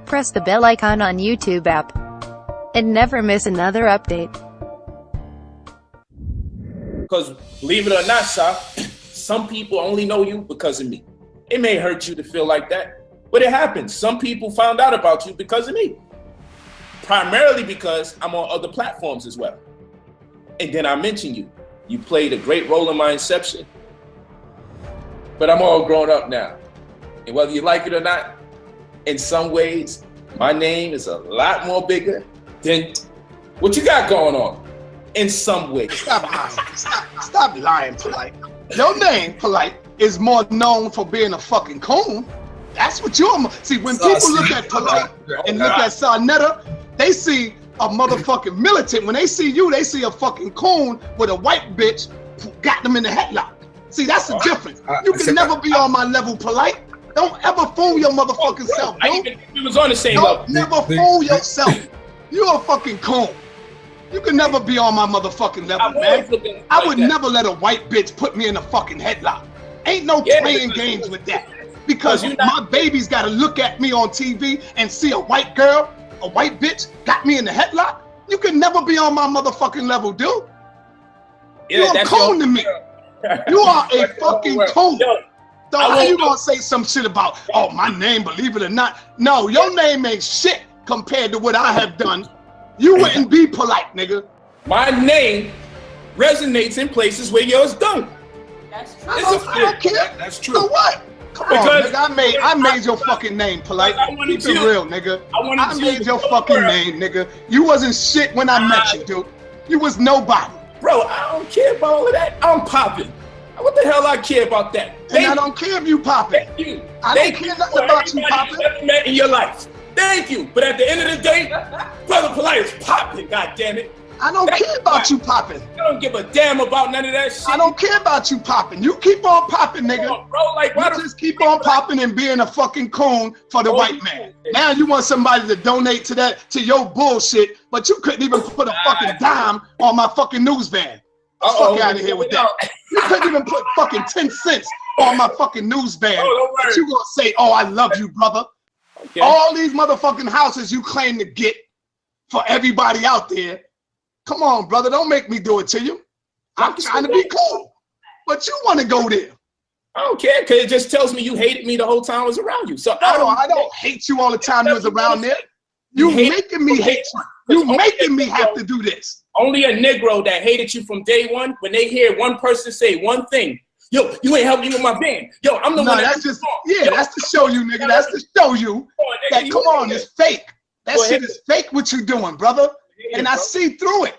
press the bell icon on YouTube app and never miss another update. Because believe it or not, sir, some people only know you because of me. It may hurt you to feel like that, but it happens. Some people found out about you because of me. Primarily because I'm on other platforms as well. And then I mentioned you. You played a great role in my inception. But I'm all grown up now. And whether you like it or not, in some ways, my name is a lot more bigger than what you got going on. In some ways. Stop lying, Polite. Your name, Polite, is more known for being a fucking coon. That's what you're. See, when people look at Polite and look at Sarnetta, they see a motherfucking militant. When they see you, they see a fucking coon with a white bitch who got them in the headlock. See, that's the difference. You can never be on my level, Polite. Don't ever fool your motherfucking self, I dude. even we was on the same level. Don't never fool yourself. You're a fucking coon. You can never be on my motherfucking level, man. I would never let a white bitch put me in a fucking headlock. Ain't no playing games with that. Because my baby's got to look at me on TV and see a white girl, a white bitch got me in the headlock. You can never be on my motherfucking level, dude. You're a coon to me. You are a fucking coon. So how you gonna say some shit about, oh, my name, believe it or not? No, your name ain't shit compared to what I have done. You wouldn't be Polite, nigga. My name resonates in places where yours don't. That's true. I don't care. That's true. So what? Come on, nigga. I made your fucking name, Polite. Keep it real, nigga. I made your fucking name, nigga. You wasn't shit when I met you, dude. You was nobody. Bro, I don't care about all of that. I'm popping. What the hell I care about that? And I don't care if you popping. I don't care nothing about you popping. You've met in your life. Thank you. But at the end of the day, Brother Polite is popping, goddammit. I don't care about you popping. I don't give a damn about none of that shit. I don't care about you popping. You keep on popping, nigga. Bro, like, why you just keep on popping and being a fucking coon for the white man. Now you want somebody to donate to your bullshit, but you couldn't even put a fucking dime on my fucking news van. Fuck out of here with that. You couldn't even put fucking 10 cents on my fucking news van. But you gonna say, oh, I love you, brother. Okay. All these motherfucking houses you claim to get for everybody out there. Come on, brother, don't make me do it to you. I'm trying to be cool, but you want to go there. I don't care, because it just tells me you hated me the whole time I was around you. So I don't hate you all the time you was around there. You making me hate you. You making me have to do this. Only a Negro that hated you from day one, when they hear one person say one thing, yo, you ain't helping me with my band. Yo, I'm the one that's just, that's to show you, nigga. That's to show you that, come on, it's fake. That shit is fake what you doing, brother. And I see through it.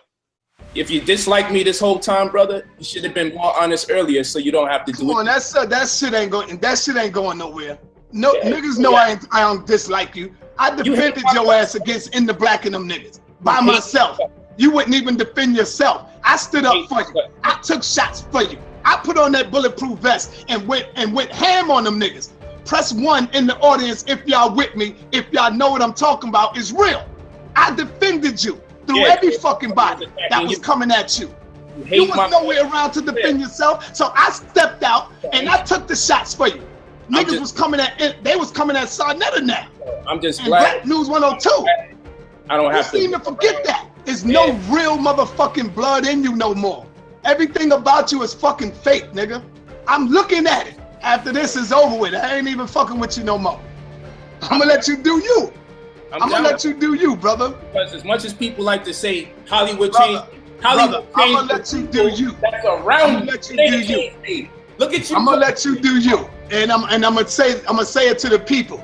If you dislike me this whole time, brother, you should have been more honest earlier, so you don't have to do it. Come on, that shit ain't going nowhere. No, niggas know I don't dislike you. I defended your ass against In the Black and them niggas by myself. You wouldn't even defend yourself. I stood up for you. I took shots for you. I put on that bulletproof vest and went ham on them niggas. Press 1 in the audience if y'all with me. If y'all know what I'm talking about is real. I defended you through every fucking body that was coming at you. You was nowhere around to defend yourself. So I stepped out and I took the shots for you. Niggas was coming at Sarnetta now. I'm just glad. Black News 102. I don't have to. You seem to forget that. There's no real motherfucking blood in you no more. Everything about you is fucking fake, nigga. I'm looking at it. After this is over with, I ain't even fucking with you no more. I'm gonna let you do you. I'm gonna let you do you, brother. Because as much as people like to say Hollywood changed, I'm gonna let you do you. That's around. I'm gonna let you do you. Look at you. I'm gonna let you do you. And I'm gonna say it to the people.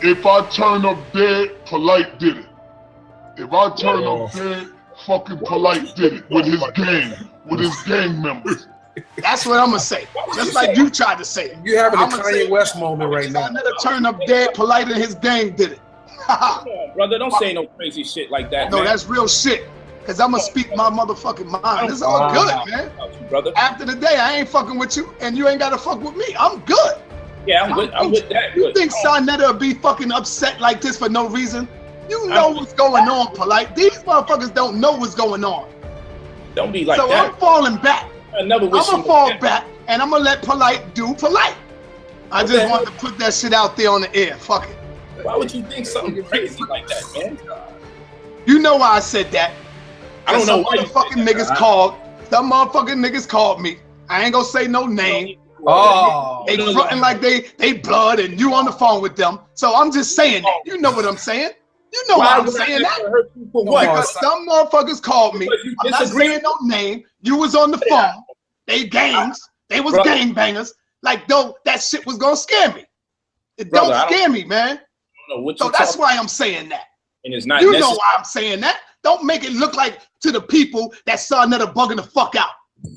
If I turn up dead, Polite did it. If I turn up dead, fucking Polite did it with his gang members. That's what I'm gonna say. Just like you tried to say. You having a Kanye West moment right now. I never turn up dead, Polite and his gang did it. Come on, brother, don't say no crazy shit like that. No, that's real shit. Cause I'm gonna speak my motherfucking mind. It's all good, man. Brother. After the day, I ain't fucking with you, and you ain't gotta fuck with me. I'm good. Yeah, I'm with that. You think Sarnetta will be fucking upset like this for no reason? You know what's going on, Polite. These motherfuckers don't know what's going on. Don't be like that. So I'm falling back. I'm gonna fall back, and I'm gonna let Polite do Polite. I just wanted to put that shit out there on the air. Fuck it. Why would you think something crazy like that, man? You know why I said that? I don't know why you motherfucking niggas called. Some motherfucking niggas called me. I ain't gonna say no name. Oh, They fronting like they blood and you on the phone with them. So I'm just saying that. You know what I'm saying? You know why I'm saying that? Because some motherfuckers called me. I'm not saying no name. You was on the phone. They gangs. They was gangbangers. Like, though, that shit was gonna scare me. It don't scare me, man. So that's why I'm saying that. And it's not. You know why I'm saying that. Don't make it look like to the people that saw another bugging the fuck out.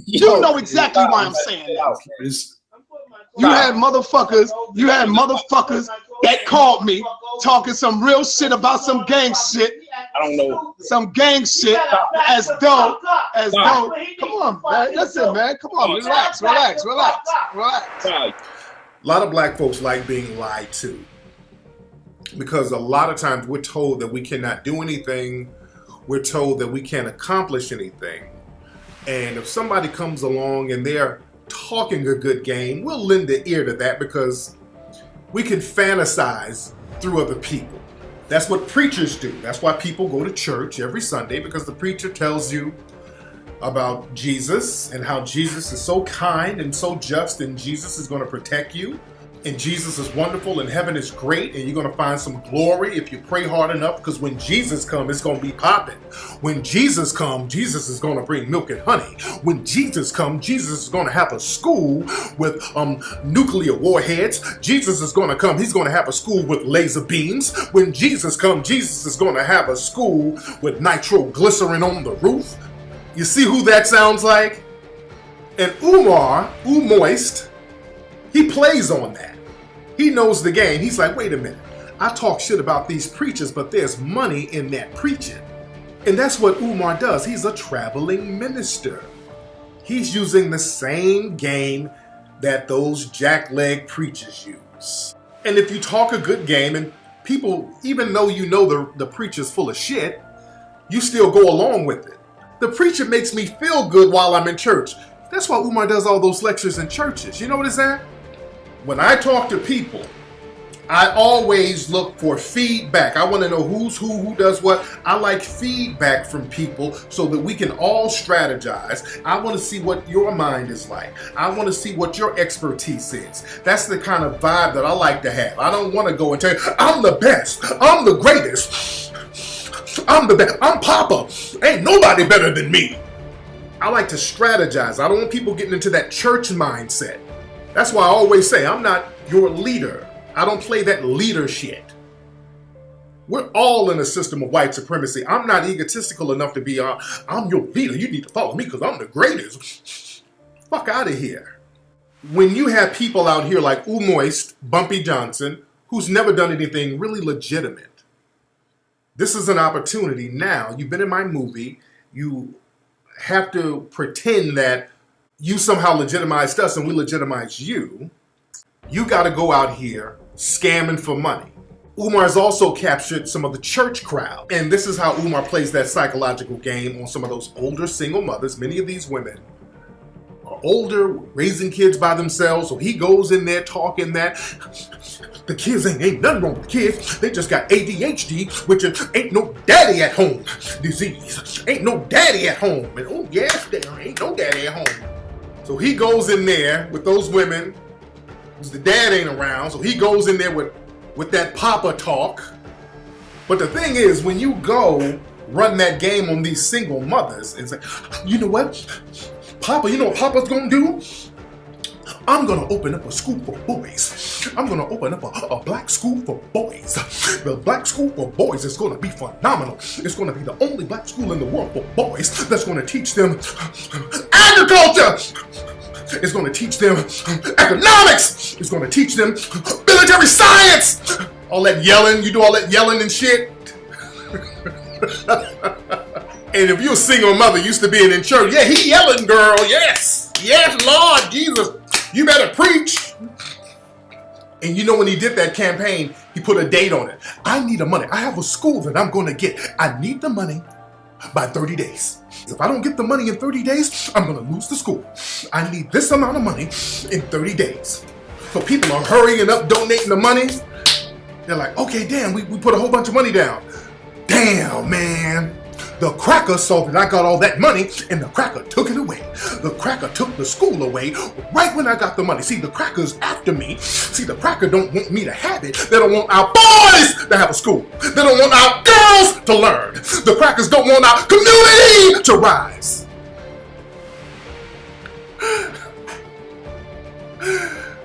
You know exactly why I'm saying that. You had motherfuckers that called me talking some real shit about some gang shit. I don't know. Some gang shit as though. Come on, man. Listen, man. Come on. Relax. A lot of black folks like being lied to. Because a lot of times we're told that we cannot do anything. We're told that we can't accomplish anything. And if somebody comes along and they're talking a good game, we'll lend the ear to that because we can fantasize through other people. That's what preachers do. That's why people go to church every Sunday, because the preacher tells you about Jesus and how Jesus is so kind and so just, and Jesus is going to protect you, and Jesus is wonderful, and heaven is great, and you're going to find some glory if you pray hard enough, because when Jesus comes, it's going to be popping. When Jesus comes, Jesus is going to bring milk and honey. When Jesus comes, Jesus is going to have a school with nuclear warheads. Jesus is going to come, he's going to have a school with laser beams. When Jesus comes, Jesus is going to have a school with nitroglycerin on the roof. You see who that sounds like? And Umar, Moist, he plays on that. He knows the game. He's like, wait a minute. I talk shit about these preachers, but there's money in that preaching. And that's what Umar does. He's a traveling minister. He's using the same game that those jackleg preachers use. And if you talk a good game and people, even though you know the preacher's full of shit, you still go along with it. The preacher makes me feel good while I'm in church. That's why Umar does all those lectures in churches. You know what it's at? When I talk to people, I always look for feedback. I want to know who's who does what. I like feedback from people so that we can all strategize. I want to see what your mind is like. I want to see what your expertise is. That's the kind of vibe that I like to have. I don't want to go and tell you, I'm the best. I'm the greatest. I'm the best. I'm Papa. Ain't nobody better than me. I like to strategize. I don't want people getting into that church mindset. That's why I always say, I'm not your leader. I don't play that leader shit. We're all in a system of white supremacy. I'm not egotistical enough to be, I'm your leader. You need to follow me because I'm the greatest. Fuck out of here. When you have people out here like Moist, Bumpy Johnson, who's never done anything really legitimate, this is an opportunity now. You've been in my movie. You have to pretend that you somehow legitimized us and we legitimized you. You got to go out here scamming for money. Umar has also captured some of the church crowd. And this is how Umar plays that psychological game on some of those older single mothers. Many of these women are older, raising kids by themselves. So he goes in there talking that the kids ain't nothing wrong with the kids. They just got ADHD, which is ain't no daddy at home disease. Ain't no daddy at home. And oh yes, there ain't no daddy at home. So he goes in there with those women, because the dad ain't around. So he goes in there with that Papa talk. But the thing is, when you go run that game on these single mothers and say, you know what, Papa, you know what Papa's gonna do? I'm gonna open up a school for boys. I'm gonna open up a black school for boys. The black school for boys is gonna be phenomenal. It's gonna be the only black school in the world for boys that's gonna teach them agriculture. It's gonna teach them economics. It's gonna teach them military science. All that yelling, you do all that yelling and shit. And if you're a single mother used to being in church, yeah, he yelling, girl, yes. Yes, Lord Jesus, you better preach. And you know when he did that campaign, he put a date on it. I need the money. I have a school that I'm going to get. I need the money by 30 days. If I don't get the money in 30 days, I'm going to lose the school. I need this amount of money in 30 days. So people are hurrying up, donating the money. They're like, okay, damn, we put a whole bunch of money down. Damn, man. The cracker saw that I got all that money, and the cracker took it away. The cracker took the school away right when I got the money. See, the cracker's after me. See, the cracker don't want me to have it. They don't want our boys to have a school. They don't want our girls to learn. The crackers don't want our community to rise.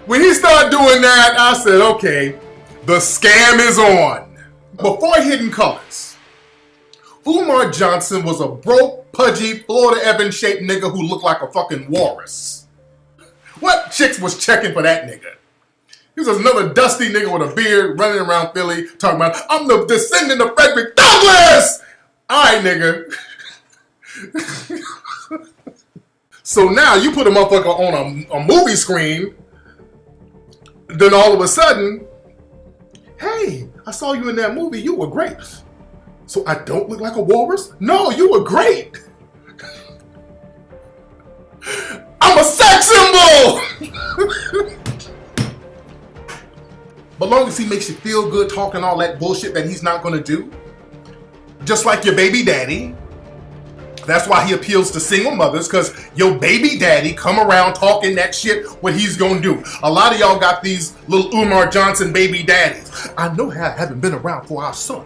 When he started doing that, I said, okay, the scam is on. Before Hidden Colors, Umar Johnson was a broke, pudgy, Florida Evans-shaped nigga who looked like a fucking walrus. What chicks was checking for that nigga? He was another dusty nigga with a beard running around Philly talking about, I'm the descendant of Frederick Douglass! Alright, nigga. So now you put a motherfucker on a movie screen, then all of a sudden, hey, I saw you in that movie, you were great. So I don't look like a walrus? No, you were great. I'm a sex symbol! But long as he makes you feel good talking all that bullshit that he's not gonna do, just like your baby daddy. That's why he appeals to single mothers, because your baby daddy come around talking that shit, what he's gonna do. A lot of y'all got these little Umar Johnson baby daddies. I know I haven't been around for our son,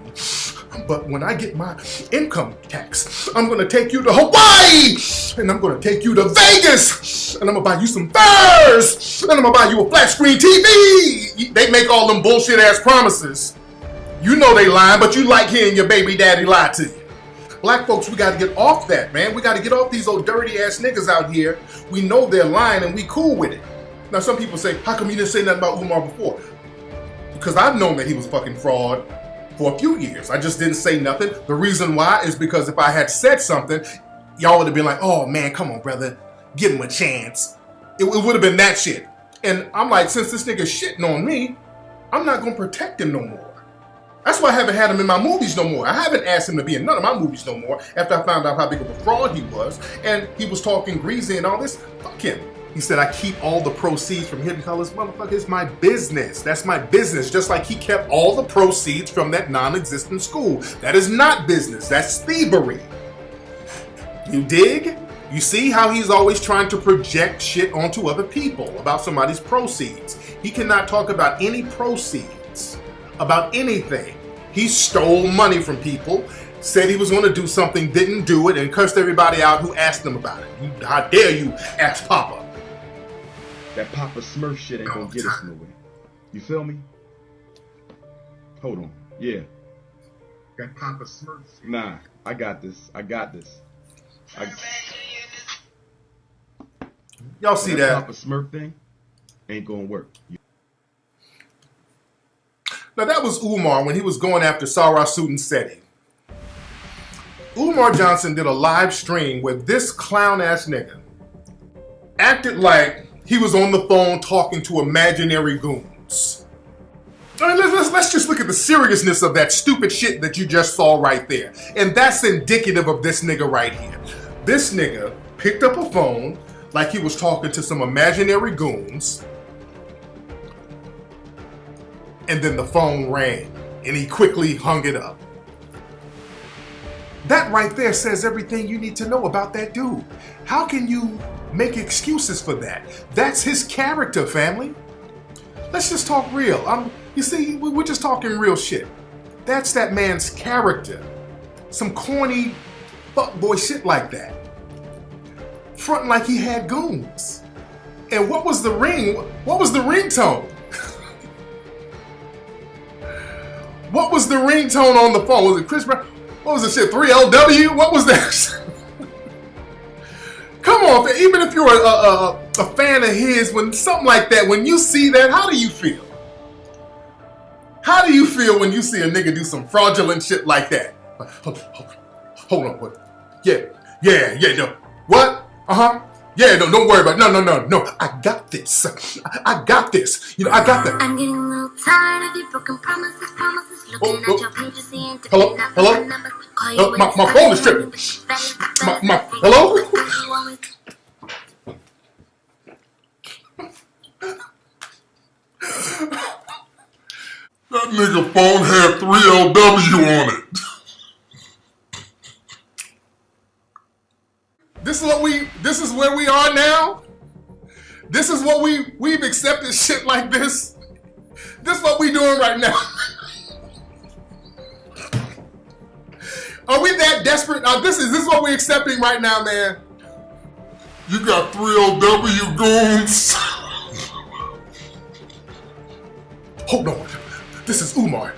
but when I get my income tax, I'm gonna take you to Hawaii, and I'm gonna take you to Vegas, and I'm gonna buy you some furs, and I'm gonna buy you a flat screen TV. They make all them bullshit ass promises. You know they lying, but you like hearing your baby daddy lie to you. Black folks, we gotta get off that, man. We gotta get off these old dirty ass niggas out here. We know they're lying and we cool with it. Now some people say, how come you didn't say nothing about Umar before? Because I've known that he was fucking fraud for a few years. I just didn't say nothing. The reason why is because if I had said something, y'all would have been like, oh man, come on, brother. Give him a chance. It would have been that shit. And I'm like, since this nigga's shitting on me, I'm not gonna protect him no more. That's why I haven't had him in my movies no more. I haven't asked him to be in none of my movies no more after I found out how big of a fraud he was. And he was talking greasy and all this. Fuck him. He said, I keep all the proceeds from Hidden Colors. Motherfucker, it's my business. That's my business. Just like he kept all the proceeds from that non-existent school. That is not business. That's thievery. You dig? You see how he's always trying to project shit onto other people about somebody's proceeds. He cannot talk about any proceeds, about anything. He stole money from people, said he was going to do something, didn't do it, and cursed everybody out who asked him about it. How dare you ask Papa? That Papa Smurf shit ain't gonna get us nowhere. You feel me? Hold on. Yeah. That Papa Smurf shit. Nah, I got this. I got this. Y'all see that? Papa Smurf thing ain't gonna work. Now that was Umar when he was going after Sarah Sutton Seti. Umar Johnson did a live stream where this clown-ass nigga acted like he was on the phone talking to imaginary goons. All right, let's just look at the seriousness of that stupid shit that you just saw right there. And that's indicative of this nigga right here. This nigga picked up a phone like he was talking to some imaginary goons, and then the phone rang, and he quickly hung it up. That right there says everything you need to know about that dude. How can you make excuses for that? That's his character, family. Let's just talk real. You see, we're just talking real shit. That's that man's character. Some corny fuckboy shit like that. Fronting like he had goons. And what was the ring? What was the ringtone? What was the ringtone on the phone? Was it Chris Brown? What was the shit? 3LW? What was that? Come on, even if you're a fan of his, when something like that, when you see that, how do you feel? How do you feel when you see a nigga do some fraudulent shit like that? Hold on, what? Yeah, no. What? Yeah, no, don't worry about it. No. I got this. I got this. You know, I got that. I'm getting a little tired of your broken promises. Looking at your pages, seeing hello? My phone is tripping. Hello? That nigga on it. This is where we are now. This is what we've accepted shit like this. This is what we doing right now. Are we that desperate? This is what we're accepting right now, man. You got 3LW goons. Hold on. This is Umar.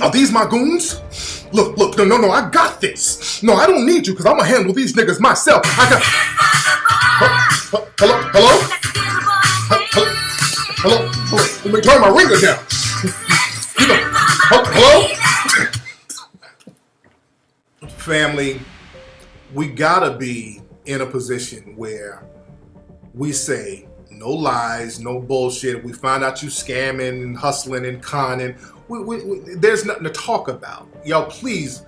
Are these my goons? Look, no, I got this. No, I don't need you because I'm going to handle these niggas myself. I got... Hello? Let me turn my ringer down. Hello? Family, we got to be in a position where we say no lies, no bullshit. We find out you scamming and hustling and conning. There's nothing to talk about. Y'all, please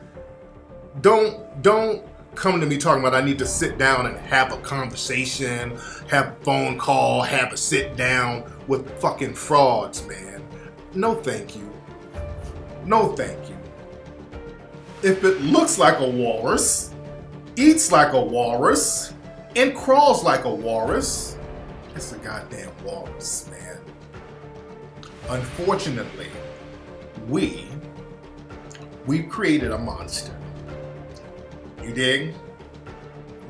don't come to me talking about I need to sit down and have a conversation, have a phone call, have a sit down with fucking frauds, man. No, thank you. No, thank you. If it looks like a walrus, eats like a walrus, and crawls like a walrus, it's a goddamn walrus, man. Unfortunately, we've created a monster. You dig?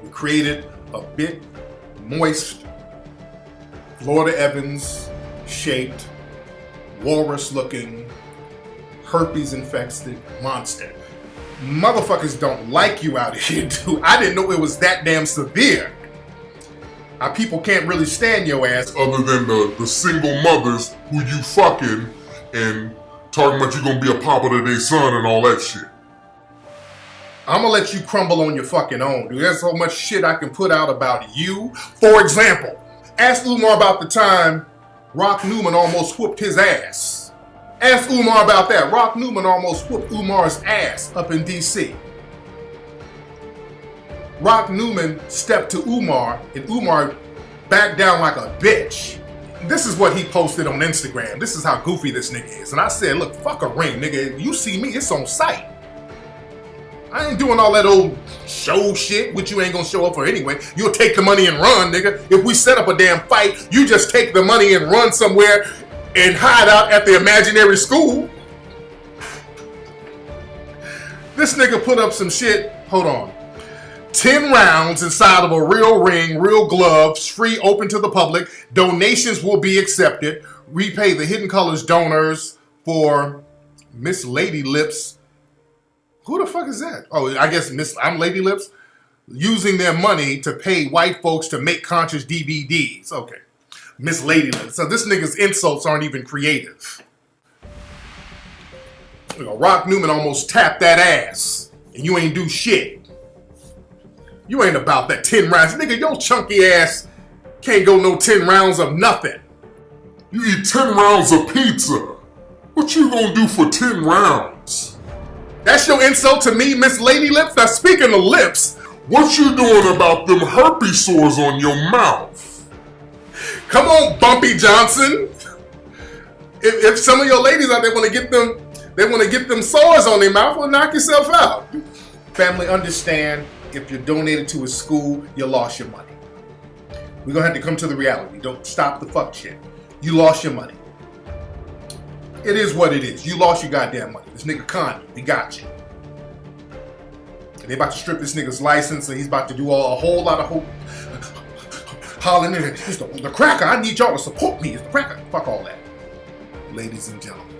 We created a big, moist, Florida Evans shaped, walrus looking, herpes infested monster. Motherfuckers don't like you out here, dude. I didn't know it was that damn severe. Our people can't really stand your ass. Other than the single mothers who you fucking and talking about you gonna be a papa to their son and all that shit. I'm gonna let you crumble on your fucking own, dude. There's so much shit I can put out about you. For example, ask Umar about the time Rock Newman almost whooped his ass. Ask Umar about that. Rock Newman almost whooped Umar's ass up in D.C. Rock Newman stepped to Umar, and Umar backed down like a bitch. This is what he posted on Instagram. This is how goofy this nigga is. And I said, look, fuck a ring, nigga. You see me, it's on sight. I ain't doing all that old show shit, which you ain't gonna show up for anyway. You'll take the money and run, nigga. If we set up a damn fight, you just take the money and run somewhere and hide out at the imaginary school. This nigga put up some shit. Hold on. 10 rounds inside of a real ring, real gloves, free, open to the public. Donations will be accepted. Repay the Hidden Colors donors for Miss Lady Lips. Who the fuck is that? Oh, I guess I'm Lady Lips. Using their money to pay white folks to make conscious DVDs. Okay. Miss Lady Lips. So this nigga's insults aren't even creative. You know, Rock Newman almost tapped that ass. And you ain't do shit. You ain't about that 10 rounds. Nigga, your chunky ass can't go no 10 rounds of nothing. You eat 10 rounds of pizza. What you gonna do for 10 rounds? That's your insult to me, Miss Lady Lips? Now speaking of lips, what you doing about them herpes sores on your mouth? Come on, Bumpy Johnson. If some of your ladies out there want to get them sores on their mouth, well, knock yourself out. Family, understand, if you're donated to a school, you lost your money. We're going to have to come to the reality. Don't stop the fuck shit. You lost your money. It is what it is. You lost your goddamn money. This nigga conned you. We got you. And they about to strip this nigga's license, and he's about to do a whole lot of hollering in. It's the cracker. I need y'all to support me. It's the cracker. Fuck all that. Ladies and gentlemen.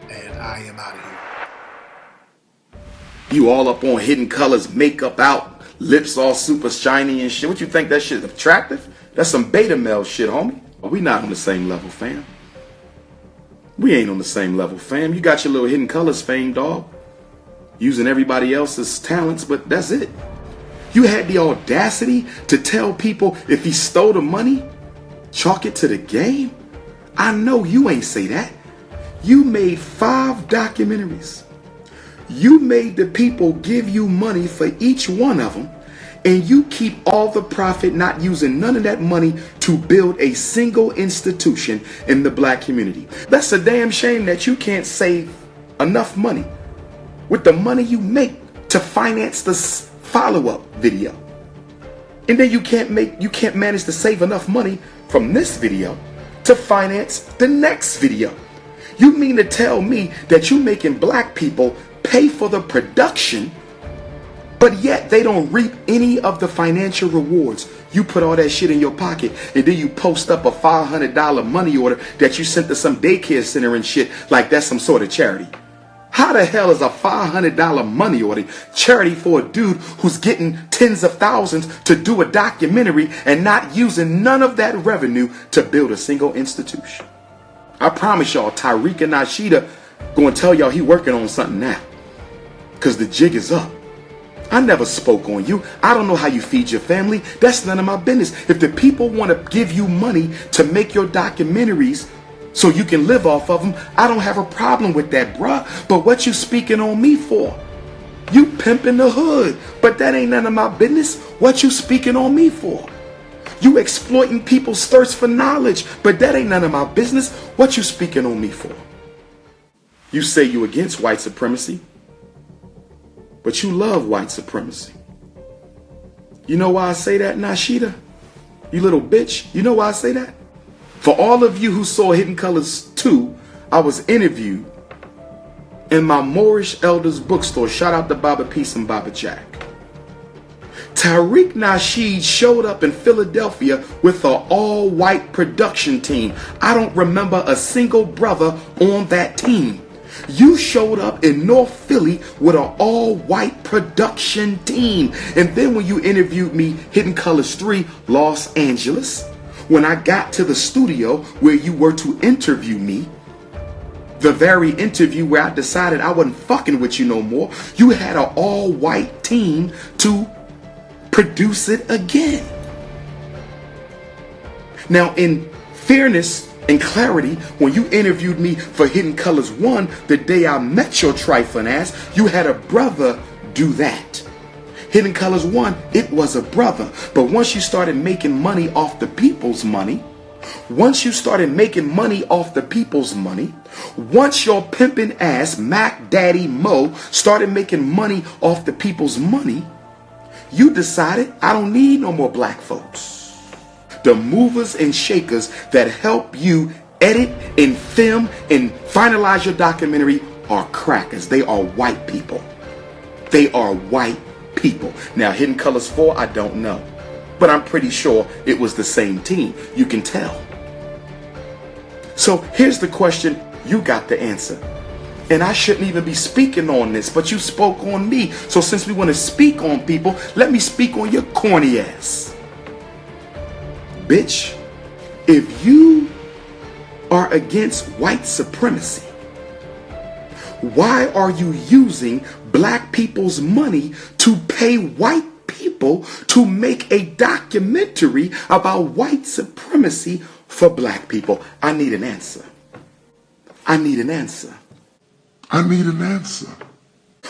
And I am out of here. You all up on Hidden Colors, makeup out, lips all super shiny and shit. What you think that shit is attractive? That's some beta male shit, homie. We not on the same level, fam. We ain't on the same level, fam. You got your little Hidden Colors fame, dog. Using everybody else's talents, but that's it. You had the audacity to tell people if he stole the money, chalk it to the game? I know you ain't say that. You made 5 documentaries. You made the people give you money for each one of them, and you keep all the profit, not using none of that money to build a single institution in the black community. That's a damn shame that you can't save enough money with the money you make to finance the follow-up video. And then you can't manage to save enough money from this video to finance the next video. You mean to tell me that you making black people pay for the production, but yet they don't reap any of the financial rewards? You put all that shit in your pocket, and then you post up a $500 money order that you sent to some daycare center and shit like that's some sort of charity. How the hell is a $500 money order charity for a dude who's getting tens of thousands to do a documentary and not using none of that revenue to build a single institution? I promise y'all, Tariq Nasheed gonna tell y'all he working on something now, because the jig is up. I never spoke on you. I don't know how you feed your family. That's none of my business. If the people want to give you money to make your documentaries so you can live off of them, I don't have a problem with that, bruh. But what you speaking on me for? You pimping the hood, but that ain't none of my business. What you speaking on me for? You exploiting people's thirst for knowledge, but that ain't none of my business. What you speaking on me for? You say you against white supremacy, but you love white supremacy. You know why I say that, Nasheed? You little bitch. You know why I say that? For all of you who saw Hidden Colors 2, I was interviewed in my Moorish Elders bookstore. Shout out to Baba Peace and Baba Jack. Tariq Nasheed showed up in Philadelphia with an all-white production team. I don't remember a single brother on that team. You showed up in North Philly with an all-white production team. And then when you interviewed me, Hidden Colors 3, Los Angeles, when I got to the studio where you were to interview me, the very interview where I decided I wasn't fucking with you no more, you had an all-white team to produce it again. Now, in fairness and clarity, when you interviewed me for Hidden Colors 1, the day I met your trifling ass, you had a brother do that. Hidden Colors 1, it was a brother. But once you started making money off the people's money, once your pimping ass Mac Daddy Mo started making money off the people's money, you decided I don't need no more black folks. The movers and shakers that help you edit and film and finalize your documentary are crackers. They are white people. They are white people. Now, Hidden Colors 4, I don't know, but I'm pretty sure it was the same team. You can tell. So here's the question. You got the answer. And I shouldn't even be speaking on this, but you spoke on me. So since we want to speak on people, let me speak on your corny ass. Bitch, if you are against white supremacy, why are you using black people's money to pay white people to make a documentary about white supremacy for black people? I need an answer. I need an answer. I need an answer.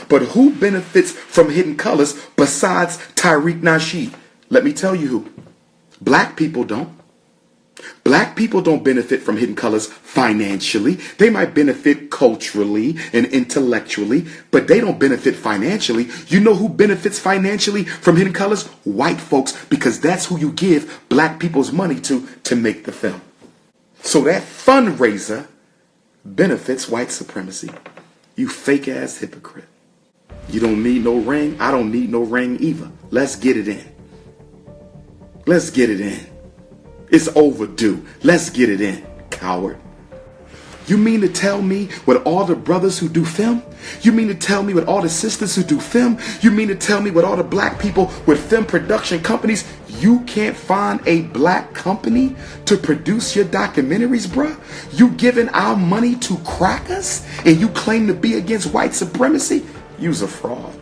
But who benefits from Hidden Colors besides Tariq Nasheed? Let me tell you who. Black people don't. Black people don't benefit from Hidden Colors financially. They might benefit culturally and intellectually, but they don't benefit financially. You know who benefits financially from Hidden Colors? White folks, because that's who you give black people's money to make the film. So that fundraiser benefits white supremacy. You fake ass hypocrite. You don't need no ring. I don't need no ring either. Let's get it in. Let's get it in. It's overdue. Let's get it in, coward. You mean to tell me with all the brothers who do film? You mean to tell me with all the sisters who do film? You mean to tell me with all the black people with film production companies, you can't find a black company to produce your documentaries, bruh? You giving our money to crackers and you claim to be against white supremacy? You's a fraud.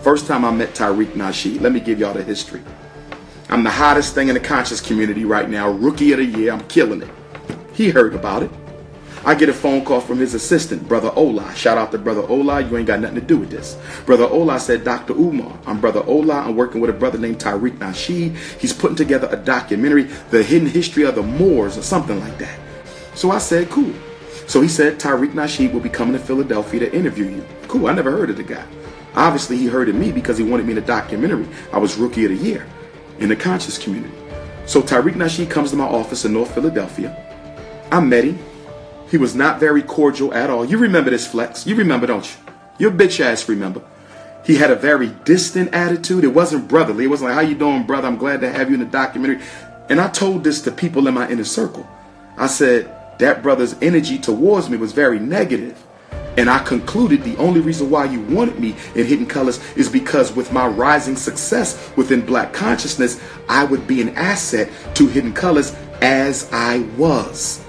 First time I met Tariq Nasheed, let me give y'all the history. I'm the hottest thing in the conscious community right now. Rookie of the year. I'm killing it. He heard about it. I get a phone call from his assistant, Brother Ola. Shout out to Brother Ola. You ain't got nothing to do with this. Brother Ola said, Dr. Umar, I'm Brother Ola. I'm working with a brother named Tariq Nasheed. He's putting together a documentary, The Hidden History of the Moors or something like that. So I said, cool. So he said, Tariq Nasheed will be coming to Philadelphia to interview you. Cool, I never heard of the guy. Obviously, he heard of me because he wanted me in a documentary. I was Rookie of the Year in the conscious community. So Tariq Nasheed comes to my office in North Philadelphia. I met him. He was not very cordial at all. You remember this, Flex. You remember, don't you? Your bitch ass remember. He had a very distant attitude. It wasn't brotherly. It wasn't like, how you doing, brother? I'm glad to have you in the documentary. And I told this to people in my inner circle. I said, that brother's energy towards me was very negative. And I concluded the only reason why you wanted me in Hidden Colors is because with my rising success within Black consciousness, I would be an asset to Hidden Colors as I was.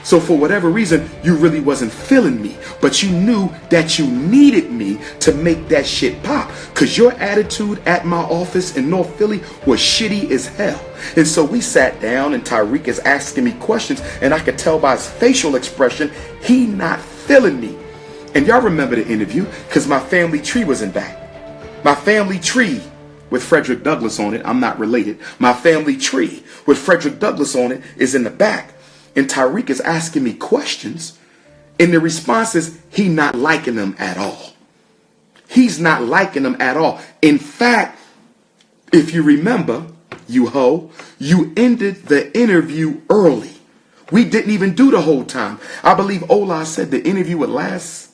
So for whatever reason, you really wasn't feeling me, but you knew that you needed me to make that shit pop, because your attitude at my office in North Philly was shitty as hell. And so we sat down and Tariq is asking me questions, and I could tell by his facial expression, he not feeling me. And y'all remember the interview, because my family tree was in back. My family tree with Frederick Douglass on it, I'm not related. My family tree with Frederick Douglass on it is in the back. And Tariq is asking me questions, and the response is he not liking them at all. He's not liking them at all. In fact, if you remember, you ended the interview early. We didn't even do the whole time. I believe Ola said the interview would last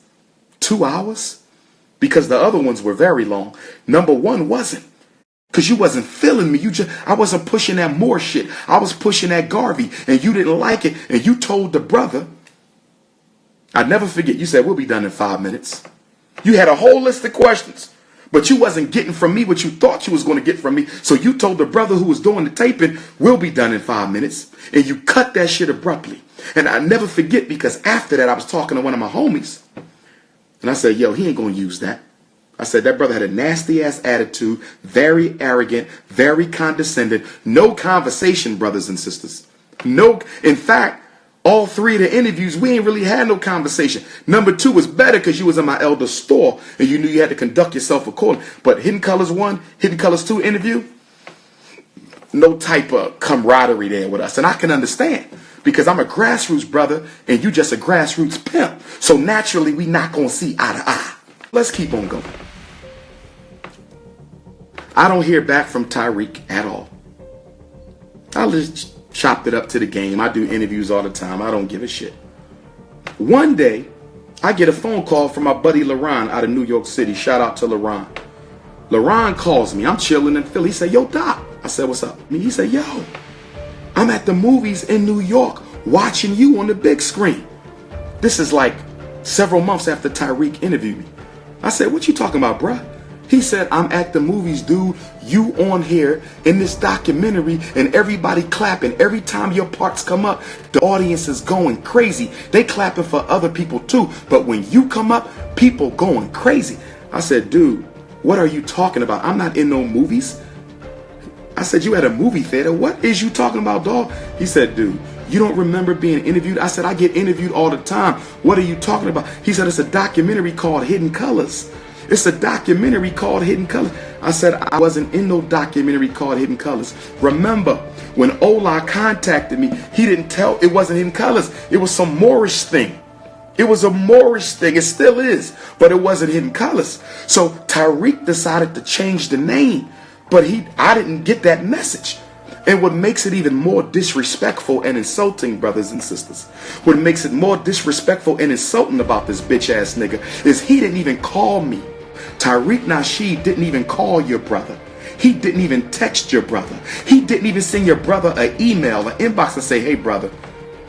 2 hours because the other ones were very long. Number one wasn't. Because you wasn't feeling me. I wasn't pushing that more shit. I was pushing that Garvey, and you didn't like it. And you told the brother, I'd never forget, you said, we'll be done in 5 minutes. You had a whole list of questions, but you wasn't getting from me what you thought you was going to get from me. So you told the brother who was doing the taping, we'll be done in 5 minutes. And you cut that shit abruptly. And I never forget, because after that, I was talking to one of my homies. And I said, yo, he ain't going to use that. I said, that brother had a nasty ass attitude, very arrogant, very condescending, no conversation, brothers and sisters. No, in fact, all three of the interviews, we ain't really had no conversation. Number two was better because you was in my elder store and you knew you had to conduct yourself accordingly. But Hidden Colors 1, Hidden Colors 2 interview, no type of camaraderie there with us. And I can understand because I'm a grassroots brother and you just a grassroots pimp. So naturally, we not going to see eye to eye. Let's keep on going. I don't hear back from Tariq at all. I just chopped it up to the game. I do interviews all the time. I don't give a shit. One day, I get a phone call from my buddy LaRon out of New York City. Shout out to LaRon. LaRon calls me. I'm chilling in Philly. He said, yo, Doc. I said, what's up? He said, yo, I'm at the movies in New York watching you on the big screen. This is like several months after Tariq interviewed me. I said, what you talking about, bruh? He said, I'm at the movies, dude. You on here in this documentary and everybody clapping. Every time your parts come up, the audience is going crazy. They clapping for other people too. But when you come up, people going crazy. I said, dude, what are you talking about? I'm not in no movies. I said, you at a movie theater? What is you talking about, dog? He said, dude, you don't remember being interviewed? I said, I get interviewed all the time. What are you talking about? He said, it's a documentary called Hidden Colors. It's a documentary called Hidden Colors. I said, I wasn't in no documentary called Hidden Colors. Remember, when Ola contacted me, he didn't tell, it wasn't Hidden Colors. It was some Moorish thing. It was a Moorish thing. It still is, but it wasn't Hidden Colors. So Tariq decided to change the name, but I didn't get that message. And what makes it even more disrespectful and insulting, brothers and sisters, what makes it more disrespectful and insulting about this bitch ass nigga is he didn't even call me. Tariq Nasheed didn't even call your brother. He didn't even text your brother. He didn't even send your brother an email, an inbox and say, hey brother,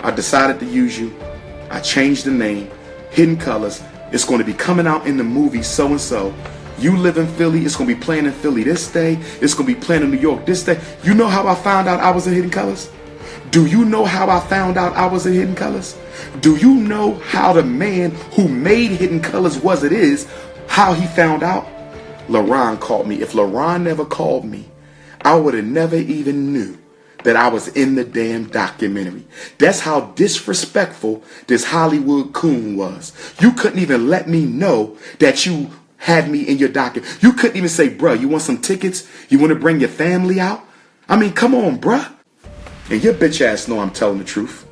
I decided to use you. I changed the name, Hidden Colors. It's going to be coming out in the movie so-and-so. You live in Philly, it's going to be playing in Philly this day. It's going to be playing in New York this day. You know how I found out I was in Hidden Colors? Do you know how I found out I was in Hidden Colors? Do you know how the man who made Hidden Colors was it is, how he found out? LaRon called me. If LaRon never called me, I would have never even knew that I was in the damn documentary. That's how disrespectful this Hollywood coon was. You couldn't even let me know that you had me in your document. You couldn't even say, bruh, you want some tickets? You want to bring your family out? I mean, come on, bruh. And your bitch ass know I'm telling the truth.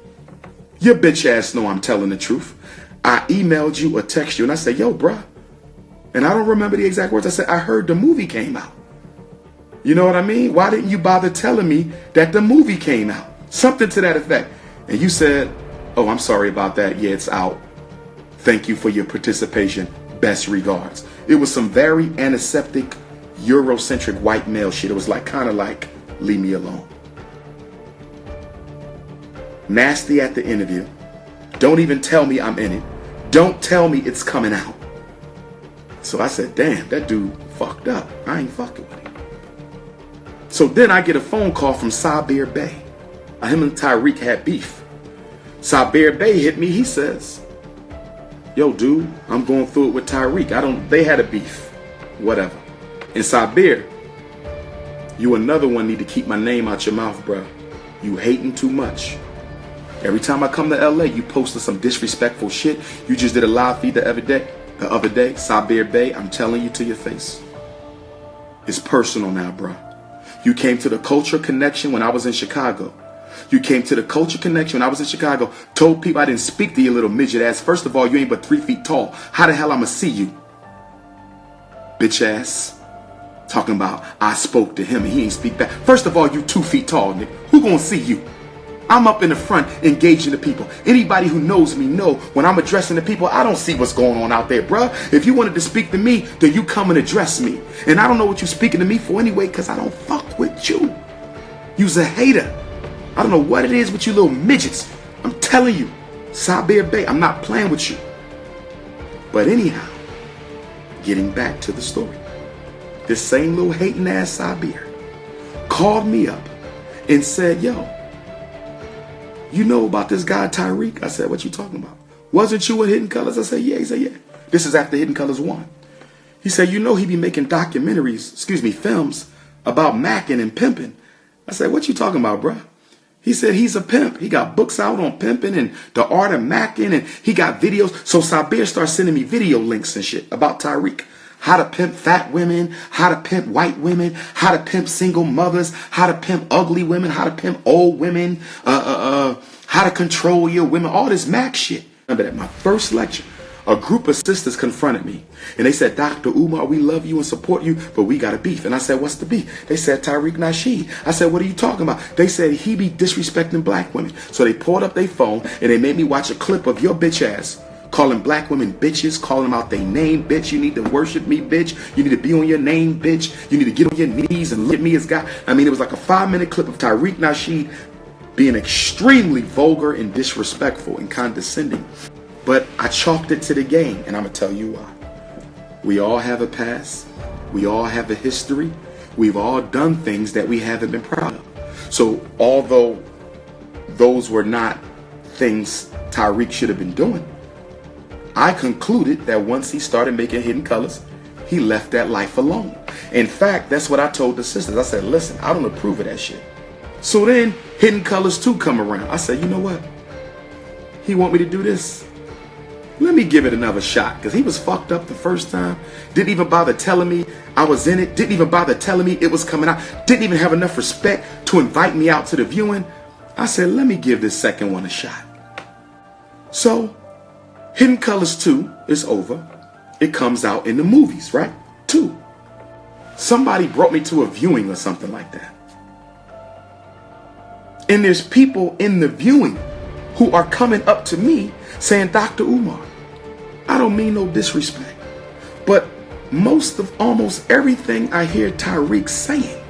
Your bitch ass know I'm telling the truth. I emailed you or text you and I said, yo, bruh. And I don't remember the exact words. I said, I heard the movie came out. You know what I mean? Why didn't you bother telling me that the movie came out? Something to that effect. And you said, oh, I'm sorry about that. Yeah, it's out. Thank you for your participation. Best regards. It was some very antiseptic, Eurocentric white male shit. It was like kind of like, leave me alone. Nasty at the interview. Don't even tell me I'm in it. Don't tell me it's coming out. So I said, damn, that dude fucked up. I ain't fucking with him. So then I get a phone call from Sabir Bey. Him and Tariq had beef. Sabir Bey hit me. He says, yo, dude, I'm going through it with Tariq. They had a beef. Whatever. And Sabir, you another one need to keep my name out your mouth, bro. You hating too much. Every time I come to LA, you posted some disrespectful shit. You just did a live feed the other day, Sabir Bey, I'm telling you to your face. It's personal now, bro. You came to the Culture Connection when I was in Chicago. You came to the Culture Connection when I was in Chicago. Told people I didn't speak to your little midget ass. First of all, you ain't but 3 feet tall. How the hell I'ma see you? Bitch ass. Talking about I spoke to him and he ain't speak back. First of all, you 2 feet tall, nigga. Who gonna see you? I'm up in the front engaging the people. Anybody who knows me know when I'm addressing the people, I don't see what's going on out there, bruh. If you wanted to speak to me, then you come and address me. And I don't know what you're speaking to me for anyway, because I don't fuck with you. You's a hater. I don't know what it is with you little midgets. I'm telling you, Sabir Bey, I'm not playing with you. But anyhow, getting back to the story. This same little hating ass Sabir called me up and said, yo, you know about this guy Tariq? I said, what you talking about? Wasn't you at Hidden Colors? I said, yeah. He said, yeah. This is after Hidden Colors 1. He said, you know he be making films about macking and pimping. I said, what you talking about, bruh? He said he's a pimp. He got books out on pimping and the art of macking, and he got videos. So Sabir started sending me video links and shit about Tariq. How to pimp fat women, how to pimp white women, how to pimp single mothers, how to pimp ugly women, how to pimp old women, how to control your women, all this Mac shit. Remember at my first lecture, a group of sisters confronted me and they said, Dr. Umar, we love you and support you, but we got a beef. And I said, what's the beef? They said, Tariq Nasheed. I said, what are you talking about? They said he be disrespecting black women. So they pulled up their phone and they made me watch a clip of your bitch ass calling black women bitches, calling them out their name, bitch. You need to worship me, bitch. You need to be on your name, bitch. You need to get on your knees and look at me as God. I mean, it was like a 5-minute clip of Tariq Nasheed being extremely vulgar and disrespectful and condescending. But I chalked it to the game, and I'm going to tell you why. We all have a past. We all have a history. We've all done things that we haven't been proud of. So although those were not things Tariq should have been doing, I concluded that once he started making Hidden Colors, he left that life alone. In fact, that's what I told the sisters. I said, listen, I don't approve of that shit. So then Hidden Colors 2 come around. I said, you know what? He want me to do this? Let me give it another shot, because he was fucked up the first time. Didn't even bother telling me I was in it. Didn't even bother telling me it was coming out. Didn't even have enough respect to invite me out to the viewing. I said, let me give this second one a shot. So Hidden Colors 2 is over. It comes out in the movies, right? 2. Somebody brought me to a viewing or something like that. And there's people in the viewing who are coming up to me saying, Dr. Umar, I don't mean no disrespect, but almost everything I hear Tariq saying,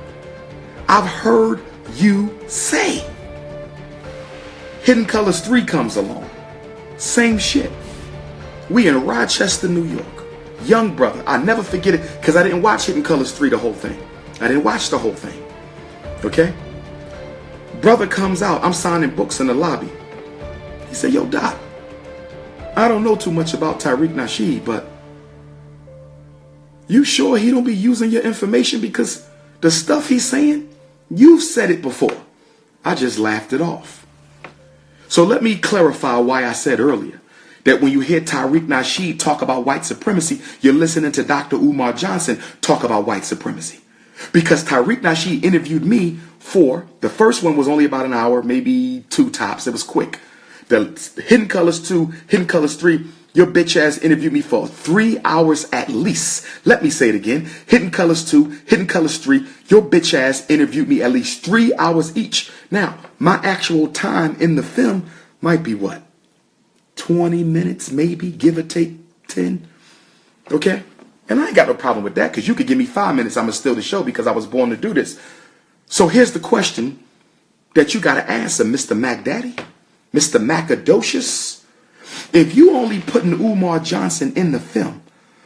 I've heard you say. Hidden Colors 3 comes along. Same shit. We in Rochester, New York. Young brother. I never forget it because I didn't watch Hidden Colors 3 the whole thing. I didn't watch the whole thing. Okay? Brother comes out. I'm signing books in the lobby. He said, yo, Doc, I don't know too much about Tariq Nasheed, but you sure he don't be using your information? Because the stuff he's saying, you've said it before. I just laughed it off. So let me clarify why I said earlier that when you hear Tariq Nasheed talk about white supremacy, you're listening to Dr. Umar Johnson talk about white supremacy. Because Tariq Nasheed interviewed me for, the first one was only about an hour, maybe 2 tops. It was quick. The Hidden Colors 2, Hidden Colors 3, your bitch ass interviewed me for 3 hours at least. Let me say it again. Hidden Colors 2, Hidden Colors 3, your bitch ass interviewed me at least 3 hours each. Now, my actual time in the film might be what? 20 minutes, maybe, give or take 10. Okay? And I ain't got no problem with that, because you could give me 5 minutes, I'ma steal the show because I was born to do this. So here's the question that you gotta answer, Mr. Mac Daddy, Mr. Macadocious. If you only putting Umar Johnson in the film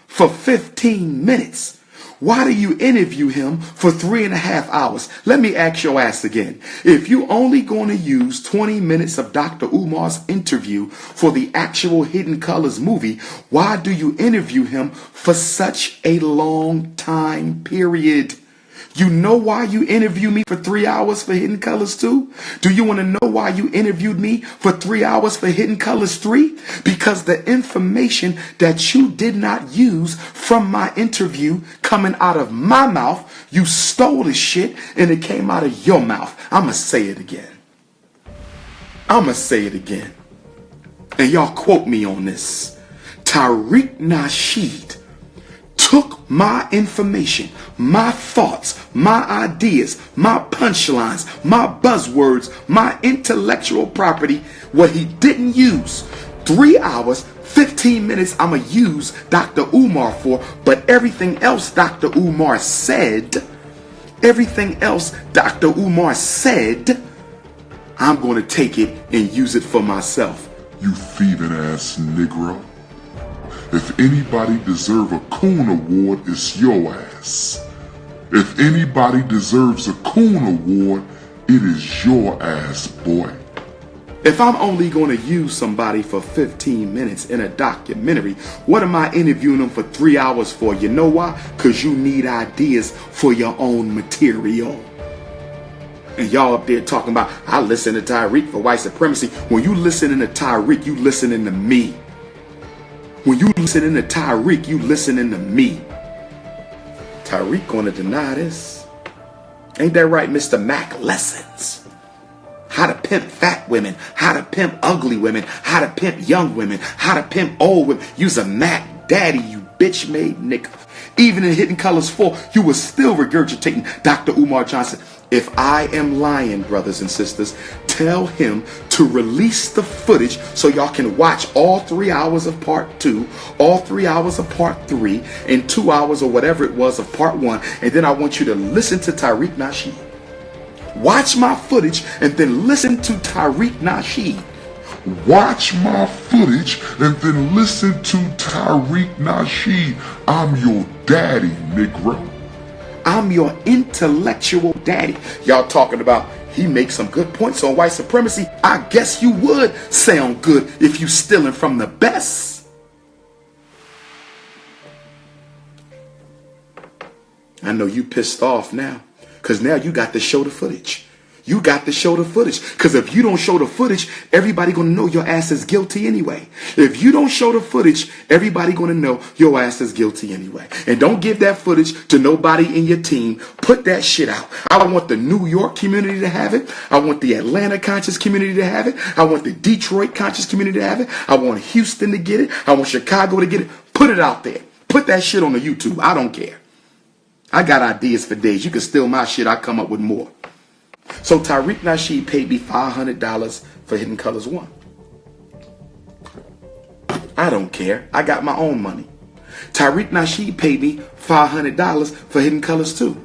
for 15 minutes, why do you interview him for 3.5 hours? Let me ask your ass again. If you only going to use 20 minutes of Dr. Umar's interview for the actual Hidden Colors movie, why do you interview him for such a long time period? You know why you interviewed me for 3 hours for Hidden Colors 2? Do you want to know why you interviewed me for 3 hours for Hidden Colors 3? Because the information that you did not use from my interview coming out of my mouth, you stole the shit and it came out of your mouth. I'ma say it again. I'ma say it again. And y'all quote me on this. Tariq Nasheed took my information, my thoughts, my ideas, my punchlines, my buzzwords, my intellectual property, what he didn't use. 3 hours, 15 minutes I'ma use Dr. Umar for, but everything else Dr. Umar said, I'm gonna take it and use it for myself. You thieving ass Negro. If anybody deserve a Coon Award, it's your ass. If anybody deserves a Coon Award, it is your ass, boy. If I'm only going to use somebody for 15 minutes in a documentary, what am I interviewing them for 3 hours for? You know why? Because you need ideas for your own material. And y'all up there talking about, I listen to Tariq for white supremacy. When you listening to Tariq, you listening to me. When you listening to Tariq, you listening to me. Tariq gonna deny this. Ain't that right, Mr. Mac Lessons? How to pimp fat women, how to pimp ugly women, how to pimp young women, how to pimp old women. You's a Mac Daddy, you bitch made nigga. Even in Hidden Colors 4, you was still regurgitating Dr. Umar Johnson. If I am lying, brothers and sisters, tell him to release the footage so y'all can watch all 3 hours of part 2, all 3 hours of part 3, and 2 hours or whatever it was of part 1. And then I want you to listen to Tariq Nasheed. Watch my footage and then listen to Tariq Nasheed. Watch my footage and then listen to Tariq Nasheed. I'm your daddy, Negro. I'm your intellectual daddy. Y'all talking about he makes some good points on white supremacy. I guess you would sound good if you stealing from the best. I know you pissed off now, because now you got to show the footage. You got to show the footage, because if you don't show the footage, everybody gonna know your ass is guilty anyway. If you don't show the footage, everybody gonna know your ass is guilty anyway. And don't give that footage to nobody in your team. Put that shit out. I want the New York community to have it. I want the Atlanta conscious community to have it. I want the Detroit conscious community to have it. I want Houston to get it. I want Chicago to get it. Put it out there. Put that shit on the YouTube. I don't care. I got ideas for days. You can steal my shit. I come up with more. So Tariq Nasheed paid me $500 for Hidden Colors 1. I don't care. I got my own money. Tariq Nasheed paid me $500 for Hidden Colors 2.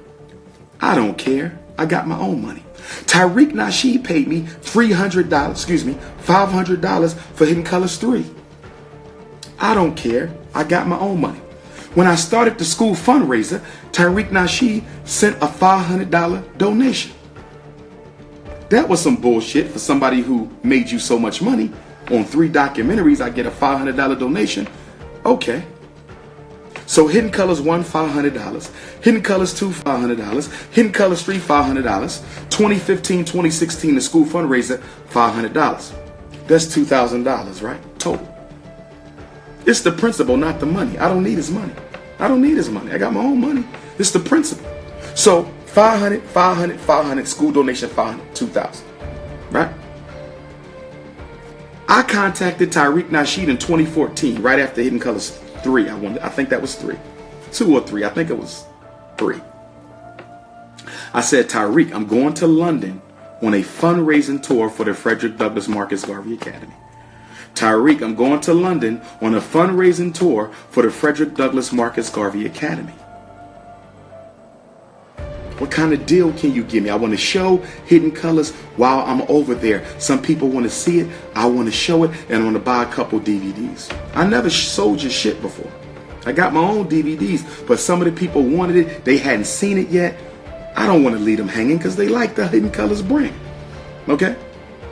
I don't care. I got my own money. Tariq Nasheed paid me $500 for Hidden Colors 3. I don't care. I got my own money. When I started the school fundraiser, Tariq Nasheed sent a $500 donation. That was some bullshit for somebody who made you so much money. On 3 documentaries, I get a $500 donation. Okay. So Hidden Colors 1, $500. Hidden Colors 2, $500. Hidden Colors 3, $500. 2015, 2016, the school fundraiser, $500. That's $2,000, right? Total. It's the principle, not the money. I don't need his money. I don't need his money. I got my own money. It's the principle. So 500, 500, 500, school donation 500, 2,000, right? I contacted Tariq Nasheed in 2014, right after Hidden Colors 3. I think that was 3. 2 or 3. I think it was 3. I said, Tariq, I'm going to London on a fundraising tour for the Frederick Douglass Marcus Garvey Academy. Tariq, I'm going to London on a fundraising tour for the Frederick Douglass Marcus Garvey Academy. What kind of deal can you give me? I want to show Hidden Colors while I'm over there. Some people want to see it. I want to show it, and I want to buy a couple DVDs. I never sold your shit before. I got my own DVDs, but some of the people wanted it. They hadn't seen it yet. I don't want to leave them hanging because they like the Hidden Colors brand. Okay?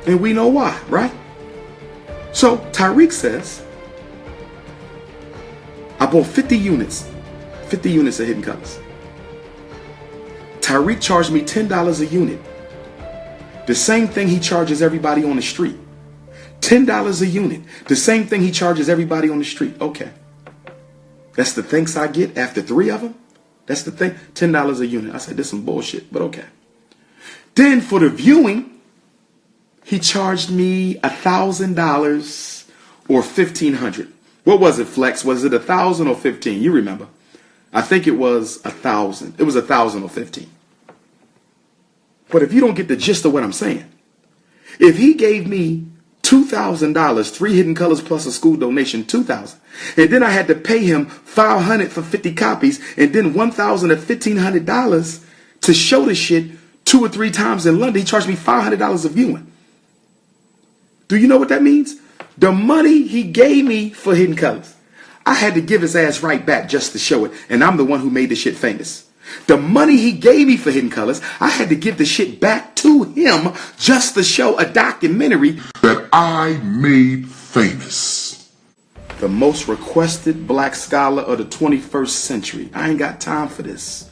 And we know why, right? So Tariq says, I bought 50 units. 50 units of Hidden Colors. Tariq charged me $10 a unit. The same thing he charges everybody on the street. $10 a unit. The same thing he charges everybody on the street. Okay. That's the thanks I get after 3 of them? That's the thing? $10 a unit. I said, this is some bullshit, but okay. Then for the viewing, he charged me $1,000 or $1,500. What was it, Flex? Was it 1,000 or 15? You remember. I think it was 1,000. It was 1,000 or 15. But if you don't get the gist of what I'm saying, if he gave me $2,000, 3 Hidden Colors plus a school donation, $2,000, and then I had to pay him $500 for 50 copies, and then $1,000 or $1,500 to show the shit 2 or 3 times in London, he charged me $500 a viewing. Do you know what that means? The money he gave me for Hidden Colors, I had to give his ass right back just to show it, and I'm the one who made the shit famous. The money he gave me for Hidden Colors, I had to give the shit back to him just to show a documentary that I made famous. The most requested black scholar of the 21st century. I ain't got time for this.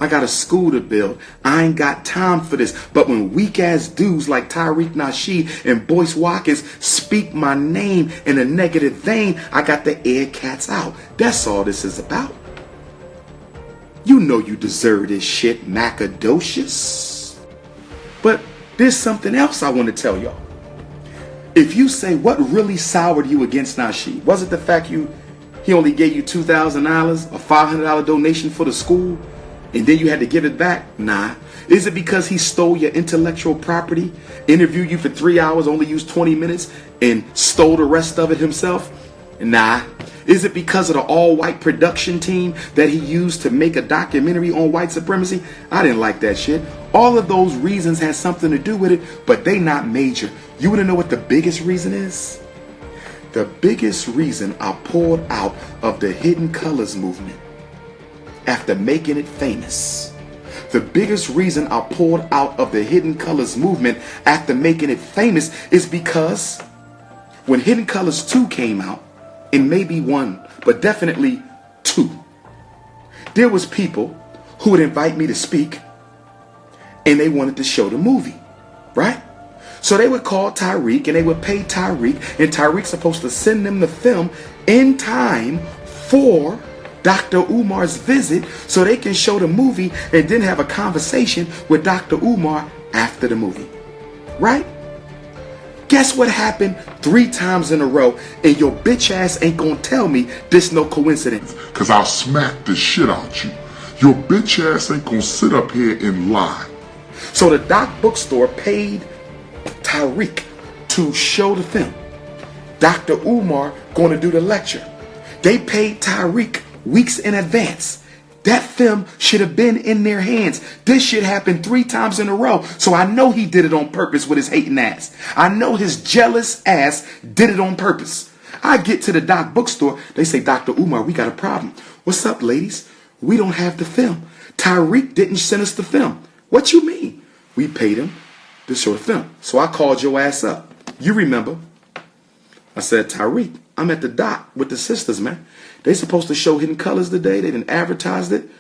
I got a school to build. I ain't got time for this. But when weak ass dudes like Tariq Nasheed and Boyce Watkins speak my name in a negative vein, I got the air cats out. That's all this is about. You know you deserve this shit, Macadocious. But there's something else I want to tell y'all. If you say what really soured you against Nasheed, was it the fact he only gave you $2,000, a $500 donation for the school, and then you had to give it back? Nah. Is it because he stole your intellectual property, interviewed you for 3 hours, only used 20 minutes, and stole the rest of it himself? Nah. Is it because of the all-white production team that he used to make a documentary on white supremacy? I didn't like that shit. All of those reasons had something to do with it, but they not major. You want to know what the biggest reason is? The biggest reason I pulled out of the Hidden Colors movement after making it famous. The biggest reason I pulled out of the Hidden Colors movement after making it famous is because when Hidden Colors 2 came out, and maybe 1, but definitely 2, there was people who would invite me to speak and they wanted to show the movie, right? So they would call Tariq and they would pay Tariq, and Tariq's supposed to send them the film in time for Dr. Umar's visit so they can show the movie and then have a conversation with Dr. Umar after the movie, right? Guess what happened 3 times in a row, and your bitch ass ain't gonna tell me this no coincidence. Cause I'll smack the shit out you. Your bitch ass ain't gonna sit up here and lie. So the Doc Bookstore paid Tariq to show the film. Dr. Umar gonna do the lecture. They paid Tariq weeks in advance. That film should have been in their hands. This shit happened 3 times in a row. So I know he did it on purpose with his hating ass. I know his jealous ass did it on purpose. I get to the Doc Bookstore. They say, Dr. Umar, we got a problem. What's up, ladies? We don't have the film. Tariq didn't send us the film. What you mean? We paid him to show the film. So I called your ass up. You remember. I said, Tariq, I'm at the dock with the sisters, man. They supposed to show Hidden Colors today. They didn't advertise it.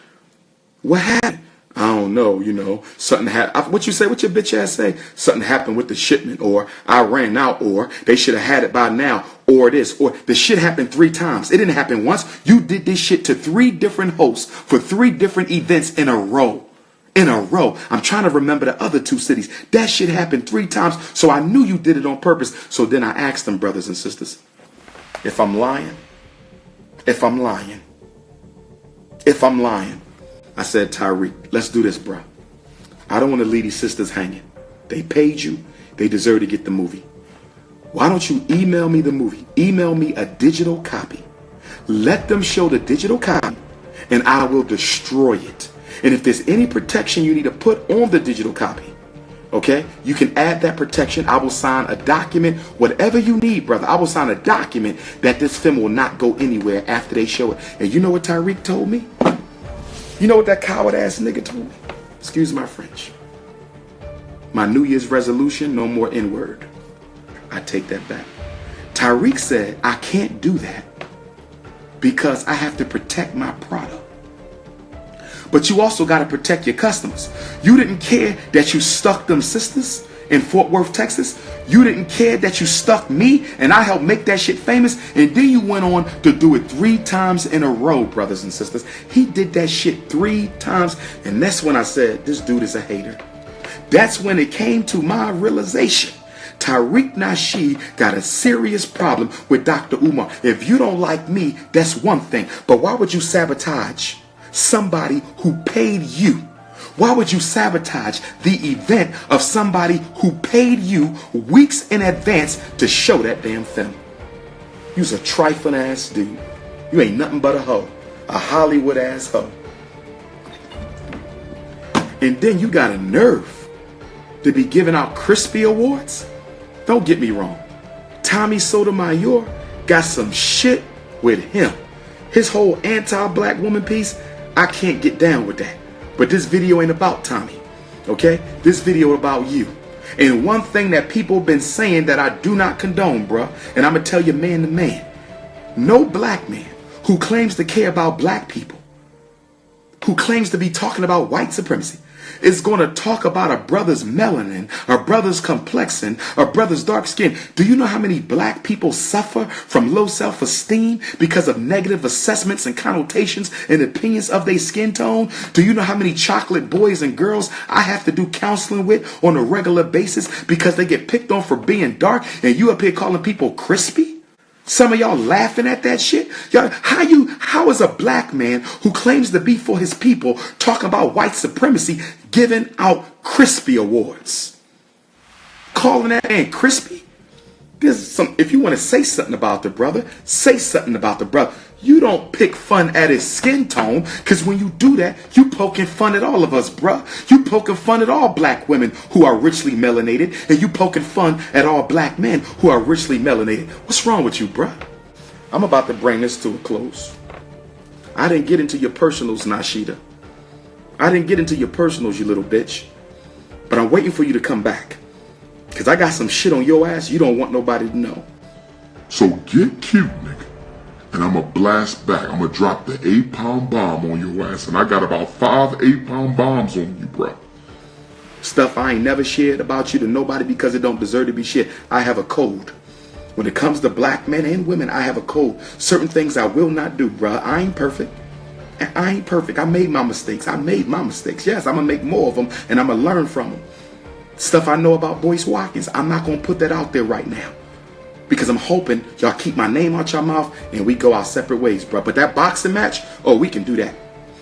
What happened? I don't know, something happened. What you say? What your bitch ass say? Something happened with the shipment, or I ran out, or they should have had it by now, or this, or the shit happened 3 times. It didn't happen once. You did this shit to 3 different hosts for 3 different events in a row. in a row. I'm trying to remember the other 2 cities. That shit happened 3 times, so I knew you did it on purpose. So then I asked them, brothers and sisters, if I'm lying, I said, Tariq, let's do this, bro. I don't want to leave these sisters hanging. They paid you. They deserve to get the movie. Why don't you email me the movie? Email me a digital copy. Let them show the digital copy, and I will destroy it. And if there's any protection you need to put on the digital copy, okay, you can add that protection. I will sign a document, whatever you need, brother. I will sign a document that this film will not go anywhere after they show it. And you know what Tariq told me? You know what that coward ass nigga told me? Excuse my French. My New Year's resolution, no more N-word. I take that back. Tariq said, I can't do that because I have to protect my product. But you also got to protect your customers. You didn't care that you stuck them sisters in Fort Worth, Texas. You didn't care that you stuck me and I helped make that shit famous. And then you went on to do it 3 times in a row, brothers and sisters. He did that shit 3 times. And that's when I said, this dude is a hater. That's when it came to my realization. Tariq Nasheed got a serious problem with Dr. Umar. If you don't like me, that's one thing. But why would you sabotage somebody who paid you? Why would you sabotage the event of somebody who paid you weeks in advance to show that damn film? You's a trifling ass dude. You ain't nothing but a hoe. A Hollywood ass hoe. And then you got a nerve to be giving out crispy awards? Don't get me wrong. Tommy Sotomayor got some shit with him. His whole anti-black woman piece, I can't get down with that. But this video ain't about Tommy, okay? This video about you. And one thing that people been saying that I do not condone, bruh, and I'm going to tell you man to man, no black man who claims to care about black people, who claims to be talking about white supremacy, is going to talk about a brother's melanin, a brother's complexion, a brother's dark skin. Do you know how many black people suffer from low self-esteem because of negative assessments and connotations and opinions of their skin tone? Do you know how many chocolate boys and girls I have to do counseling with on a regular basis because they get picked on for being dark, and you up here calling people crispy? Some of y'all laughing at that shit. Y'all, how is a black man who claims to be for his people talking about white supremacy giving out crispy awards? Calling that man crispy? There's some, if you want to say something about the brother, say something about the brother. You don't pick fun at his skin tone, because when you do that, you poking fun at all of us, bruh. You poking fun at all black women who are richly melanated, and you poking fun at all black men who are richly melanated. What's wrong with you, bruh? I'm about to bring this to a close. I didn't get into your personals, Nasheeda. I didn't get into your personals, you little bitch. But I'm waiting for you to come back, because I got some shit on your ass you don't want nobody to know. So get cute, nigga. And I'ma blast back. I'ma drop the 8-pound bomb on your ass. And I got about 5 8-pound bombs on you, bro. Stuff I ain't never shared about you to nobody because it don't deserve to be shared. I have a code. When it comes to black men and women, I have a code. Certain things I will not do, bro. I ain't perfect. I ain't perfect. I made my mistakes. Yes, I'm gonna make more of them, and I'm gonna learn from them. Stuff I know about Boyce Watkins, I'm not gonna put that out there right now, because I'm hoping y'all keep my name out your mouth and we go our separate ways, bro. But that boxing match, oh, we can do that.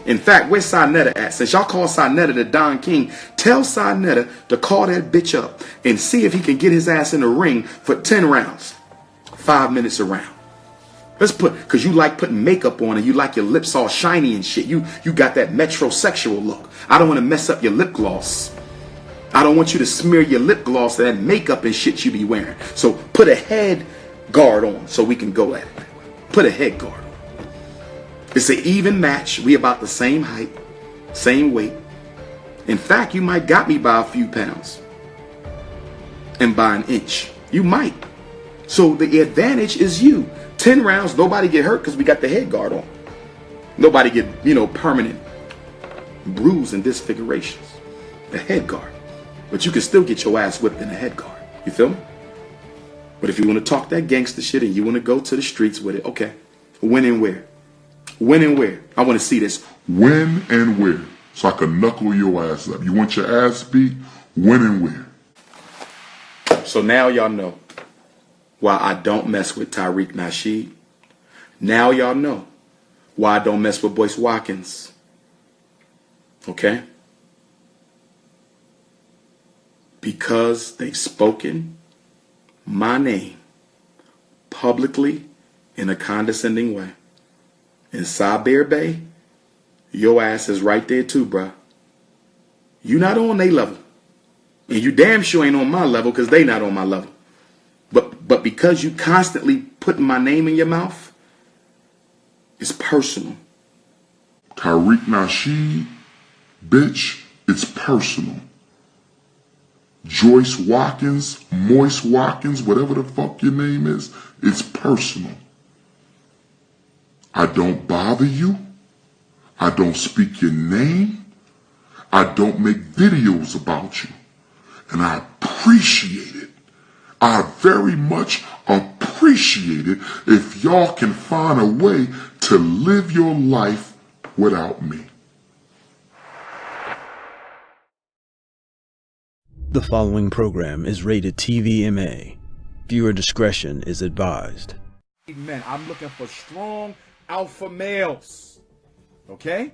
In fact, where's Sinetta at? Since y'all call Sinetta the Don King, tell Sinetta to call that bitch up and see if he can get his ass in the ring for 10 rounds. 5 minutes a round. Let's put, because you like putting makeup on and you like your lips all shiny and shit. You got that metrosexual look. I don't want to mess up your lip gloss. I don't want you to smear your lip gloss and that makeup and shit you be wearing. So put a head guard on so we can go at it. Put a head guard on. It's an even match. We about the same height, same weight. In fact, you might got me by a few pounds and by an inch. You might. So the advantage is you. 10 rounds, nobody get hurt because we got the head guard on. Nobody get, permanent bruise and disfigurations. The head guard. But you can still get your ass whipped in a head guard. You feel me? But if you want to talk that gangster shit and you want to go to the streets with it, okay. When and where? When and where? I want to see this. When and where? so I can knuckle your ass up. You want your ass beat? When and where? So now y'all know why I don't mess with Tariq Nasheed. Now y'all know why I don't mess with Boyce Watkins. Okay? Because they've spoken my name publicly in a condescending way. In Sabir Bay, your ass is right there too, bruh. You not on their level. And you damn sure ain't on my level because they not on my level. But because you constantly putting my name in your mouth, it's personal. Tariq Nasheed, bitch, it's personal. Joyce Watkins, Moist Watkins, whatever the fuck your name is, it's personal. I don't bother you. I don't speak your name. I don't make videos about you. And I appreciate it. I very much appreciate it if y'all can find a way to live your life without me. The following program is rated TVMA. Viewer discretion is advised. Men, I'm looking for strong alpha males. Okay?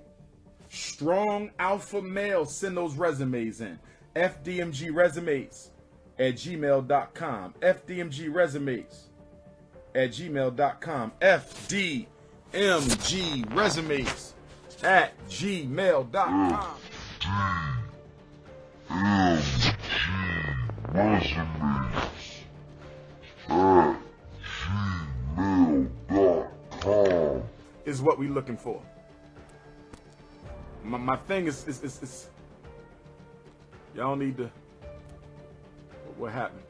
Strong alpha males. Send those resumes in. fdmgresumes@gmail.com. fdmgresumes@gmail.com. fdmgresumes@gmail.com. Is what we looking for. My thing is y'all need to. What happened?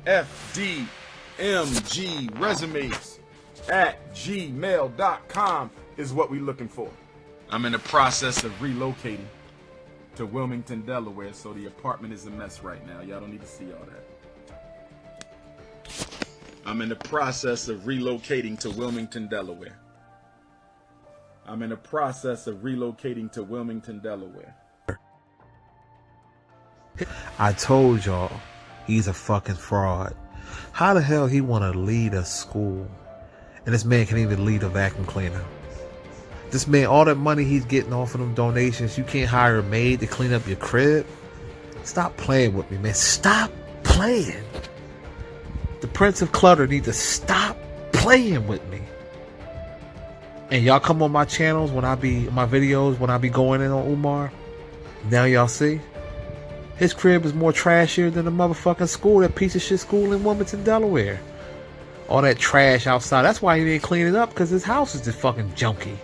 fdmgresumes@gmail.com is what we looking for. I'm in the process of relocating to Wilmington, Delaware, so the apartment is a mess right now. Y'all don't need to see all that. I'm in the process of relocating to Wilmington, Delaware. I told y'all, he's a fucking fraud. How the hell he want to lead a school? And this man can't even lead a vacuum cleaner. This man, all that money he's getting off of them donations, you can't hire a maid to clean up your crib? Stop playing with me, man. Stop playing. The Prince of Clutter need to stop playing with me. And y'all come on my channels when I be, my videos, when I be going in on Umar. Now y'all see? His crib is more trashier than the motherfucking school, that piece of shit school in Wilmington, Delaware. All that trash outside. That's why he didn't clean it up, because his house is just fucking junky.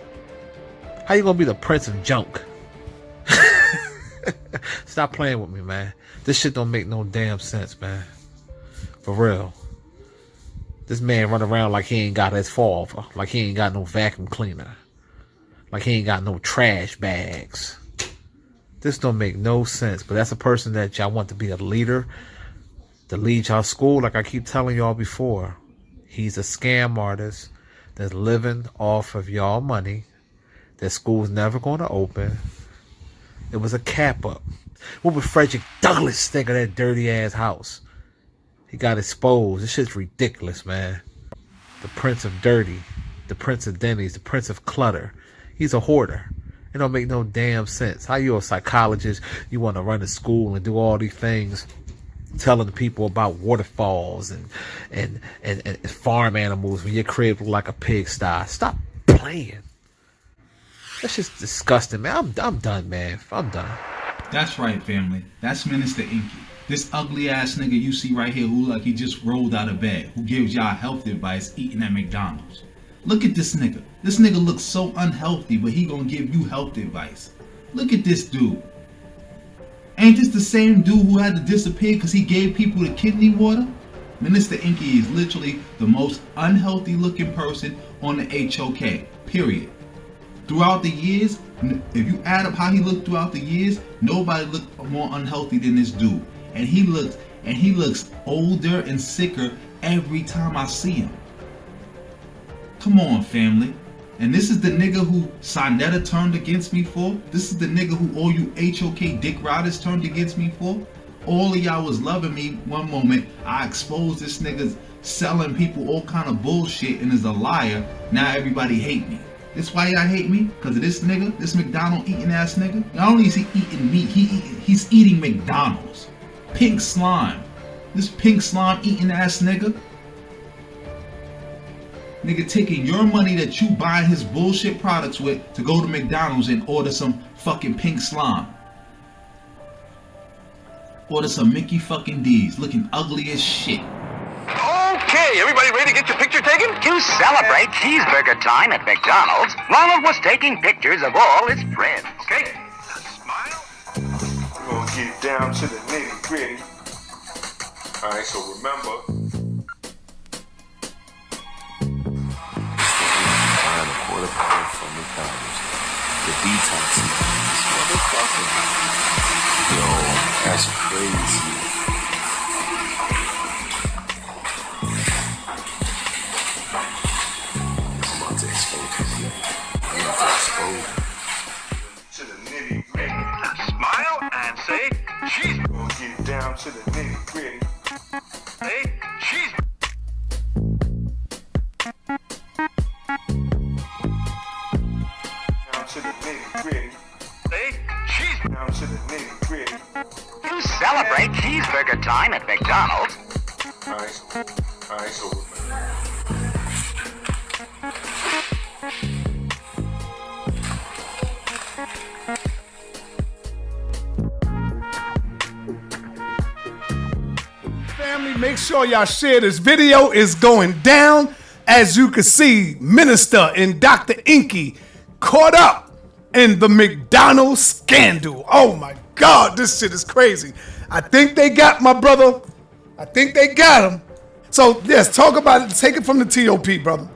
How you gonna be the Prince of Junk? Stop playing with me, man. This shit don't make no damn sense, man. For real. This man run around like he ain't got his father. Like he ain't got no vacuum cleaner. Like he ain't got no trash bags. This don't make no sense. But that's a person that y'all want to be a leader, to lead y'all school. Like I keep telling y'all before, he's a scam artist that's living off of y'all money. That school's never going to open. It was a cap up. What would Frederick Douglass think of that dirty ass house? He got exposed. This shit's ridiculous, man. The Prince of Dirty, the Prince of Denny's, the Prince of Clutter. He's a hoarder. It don't make no damn sense. How you a psychologist? You want to run a school and do all these things, telling people about waterfalls and farm animals when your crib look like a pigsty. Stop playing. That's just disgusting, man. I'm done, man. I'm done. That's right, family. That's Minister Inky. This ugly ass nigga you see right here who like he just rolled out of bed, who gives y'all health advice eating at McDonald's. Look at this nigga. This nigga looks so unhealthy, but he gonna give you health advice. Look at this dude. Ain't this the same dude who had to disappear because he gave people the kidney water? Minister Inky is literally the most unhealthy looking person on the HOK, period. Throughout the years, if you add up how he looked throughout the years, nobody looked more unhealthy than this dude. and he looks older and sicker every time I see him. Come on, family. And this is the nigga who Sinetta turned against me for. This is the nigga who all you HOK dick riders turned against me for. All of y'all was loving me one moment. I exposed this nigga selling people all kind of bullshit and is a liar. Now everybody hate me. This why y'all hate me? Because of this nigga, this McDonald eating ass nigga. Not only is he eating meat, he's eating McDonald's. Pink slime. This pink slime eating ass nigga. Nigga taking your money that you buying his bullshit products with to go to McDonald's and order some fucking pink slime. Order some Mickey fucking D's looking ugly as shit. Okay, everybody ready to get your picture taken? To celebrate cheeseburger time at McDonald's, Ronald was taking pictures of all his friends. Okay? Smile. We're gonna get down to the nitty gritty. Alright, so remember. From McDonald's, the detox motherfucker. Yo, that's crazy. I'm about to expose you. I'm about to expose you. To the nitty gritty. Smile and say cheese. We're gonna get down to the nitty gritty. Say cheese. To the nitty gritty. Say cheese. Down to the nitty gritty. To celebrate cheeseburger time at McDonald's. Alright, so family, make sure y'all share this video. It's going down. As you can see, Minister and Dr. Inky caught up in the McDonald's scandal. Oh my God, this shit is crazy. I think they got my brother. I think they got him. So yes, talk about it. Take it from the TOP, brother.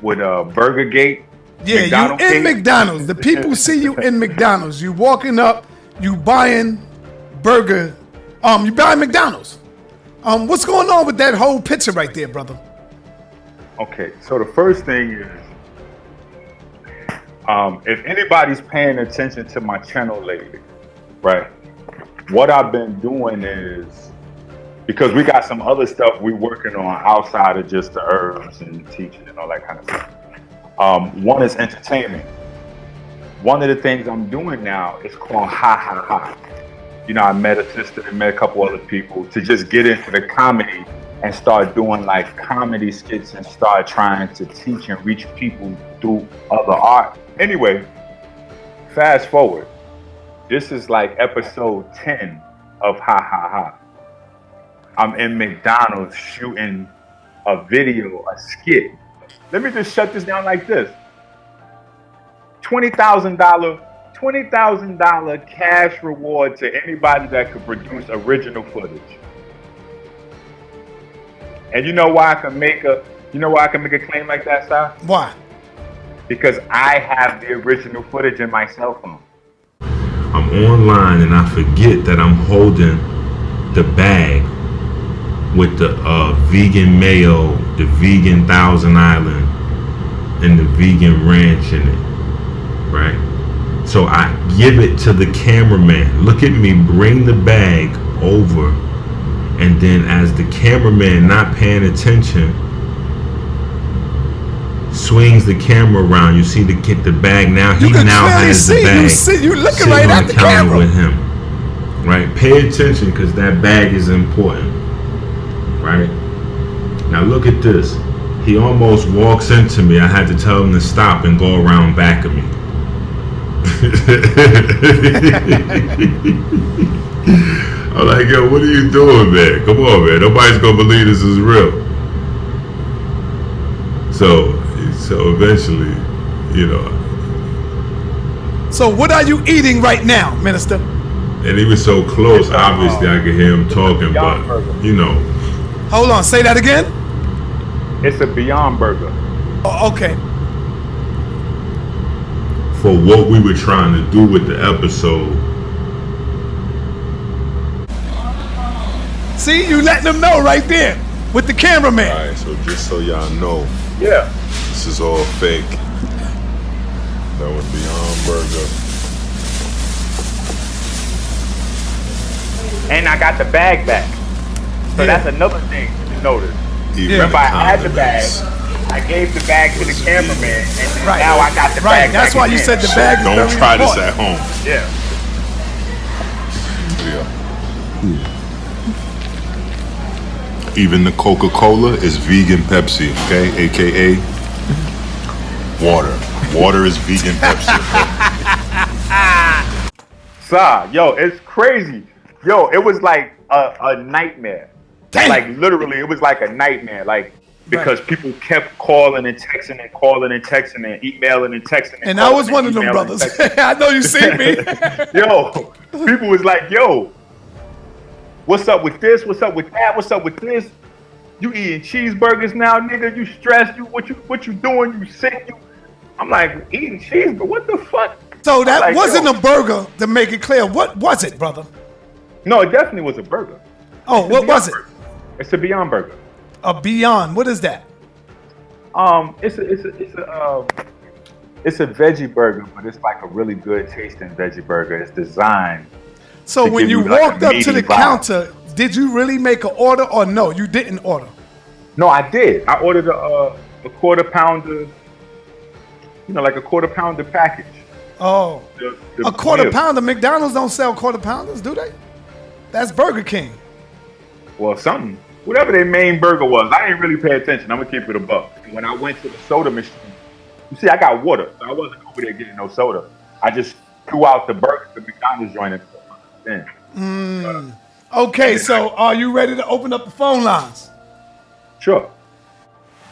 With Burgergate? Yeah, McDonald's you in cake? McDonald's. The people see you in McDonald's. You walking up, you buying burger. You buying McDonald's. What's going on with that whole picture right there, brother? Okay, so the first thing is, if anybody's paying attention to my channel lately, right, what I've been doing is, because we got some other stuff we working on outside of just the herbs and teaching and all that kind of stuff. One is entertainment. One of the things I'm doing now is called Ha Ha Ha. You know, I met a sister and met a couple other people to just get into the comedy and start doing like comedy skits and start trying to teach and reach people through other art. Anyway, fast forward. This is like episode 10 of Ha Ha Ha. I'm in McDonald's shooting a video, a skit. Let me just shut this down like this. $20,000 cash reward to anybody that could produce original footage. And you know why I can make a claim like that, sir? Why? Because I have the original footage in my cell phone. I'm online and I forget that I'm holding the bag with the vegan mayo, the vegan Thousand Island, and the vegan ranch in it, right? So I give it to the cameraman. Look at me bring the bag over, and then as the cameraman not paying attention, swings the camera around. You see the bag now. He now has the bag. You looking right at the camera with him, right? Pay attention because that bag is important, right? Now look at this. He almost walks into me. I had to tell him to stop and go around back of me. I'm like, yo, what are you doing, man? Come on, man. Nobody's gonna believe this is real. So eventually, you know. So what are you eating right now, Minister? And he was so close, obviously I could hear him talking, but you know. Hold on, say that again? It's a Beyond Burger. Oh, okay. For what we were trying to do with the episode, See, you letting them know right there with the cameraman. All right, so just so y'all know, Yeah. this is all fake. That was Beyond Burger. And I got the bag back. So that's another thing to notice. Remember, I had the bag. I gave the bag to the cameraman, and now I got the bag. That's why you said the bag is very Don't try this important. at home. Yeah. Even the Coca-Cola is vegan Pepsi, okay? AKA water. Water is vegan Pepsi. Yo, it's crazy. Yo, it was like a nightmare. Damn. Like literally, it was like a nightmare. Like because people kept calling and texting and calling and texting and emailing and texting. And I was one of them brothers. I know you see me. Yo, people was like, yo, what's up with this? What's up with that? What's up with this? You eating cheeseburgers now, nigga? You stressed? You what you doing? You sick? I'm like, eating cheeseburger? What the fuck? So that like, wasn't yo. a burger, to make it clear. What was it, brother? No, it definitely was a burger. Oh, what was it? It's a Beyond Burger. A Beyond. What is that? It's a veggie burger, but it's like a really good tasting veggie burger. It's designed. So to when give you like a walked up to the meaty vibe. counter, did you really make an order or no? You didn't order. No, I did. I ordered a quarter pounder. You know, like a quarter pounder package. Oh, The a quarter meal. pounder. McDonald's don't sell quarter pounders, do they? That's Burger King. Well, something. Whatever their main burger was, I didn't really pay attention. I'm gonna keep it a buck. When I went to the soda machine, you see, I got water, so I wasn't over there getting no soda. I just threw out the burger to McDonald's joint and Okay, so are you ready to open up the phone lines? Sure.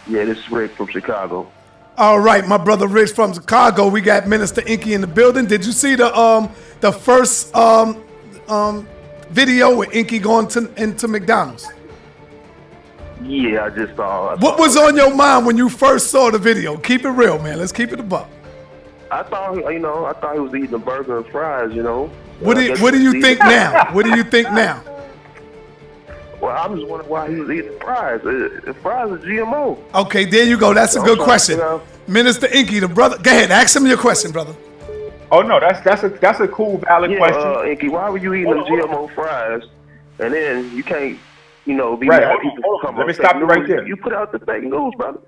Yeah, this is Rick from Chicago. All right, my brother Rich from Chicago. We got Minister Inky in the building. Did you see the first video with Inky going into McDonald's? Yeah, I just saw. What was on your mind when you first saw the video? Keep it real, man. Let's keep it a buck. I thought he was eating a burger and fries. What do you think now? What do you think now? Well, I'm just wondering why he was eating fries. Fries are GMO. Okay, there you go. That's a good question. Minister Inky, the brother. Go ahead, ask him your question, brother. Oh no, that's a cool, valid question. Inky, why were you eating them GMO fries, and then you can't, be right, mad at hold people on. come Let on me fake stop you right news. there. You put out the fake news, brother.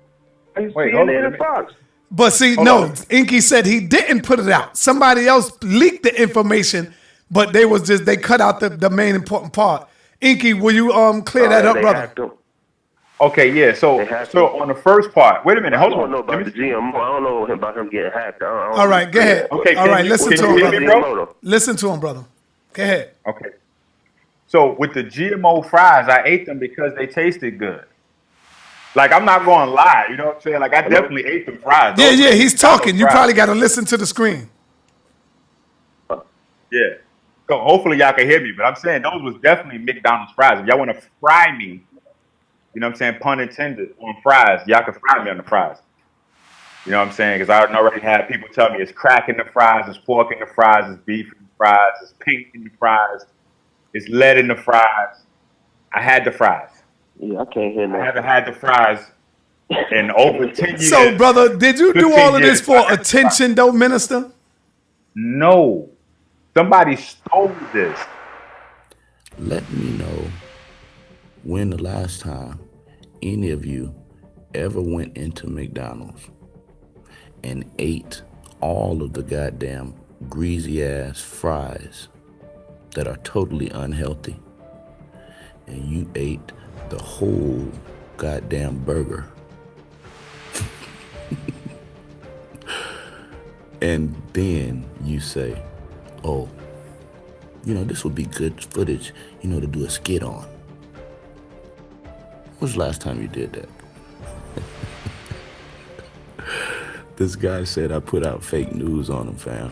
Wait, hold on. CNN and Fox. But see, Inky said he didn't put it out. Somebody else leaked the information, but they cut out the main important part. Inky, will you clear that up, brother? Okay, yeah. So on the first part, wait a minute, hold on. I don't know about the GMO. I don't know about him getting hacked. All right, go ahead. Okay, all right, listen to him, hear me, brother. bro? Listen to him, brother. Go ahead. Okay. So with the GMO fries, I ate them because they tasted good. Like, I'm not going to lie, you know what I'm saying? Like, I definitely ate the fries. Yeah, he's talking. You probably got to listen to the screen. Yeah. So hopefully y'all can hear me, but I'm saying those was definitely McDonald's fries. If y'all want to fry me, you know what I'm saying, pun intended, on fries, y'all can fry me on the fries. You know what I'm saying? Because I already had people tell me it's crack in the fries, it's pork in the fries, it's beef in the fries, it's pink in the fries, it's lead in the fries. I had the fries. Yeah, I can't hear that. I haven't had the fries in over 10 years. So, brother, did you do 15 all of this years. for attention, though, minister? No. Somebody stole this. Let me know when the last time any of you ever went into McDonald's and ate all of the goddamn greasy ass fries that are totally unhealthy, and you ate the whole goddamn burger. And then you say, oh, this would be good footage, to do a skit on. When was the last time you did that? This guy said I put out fake news on him, fam.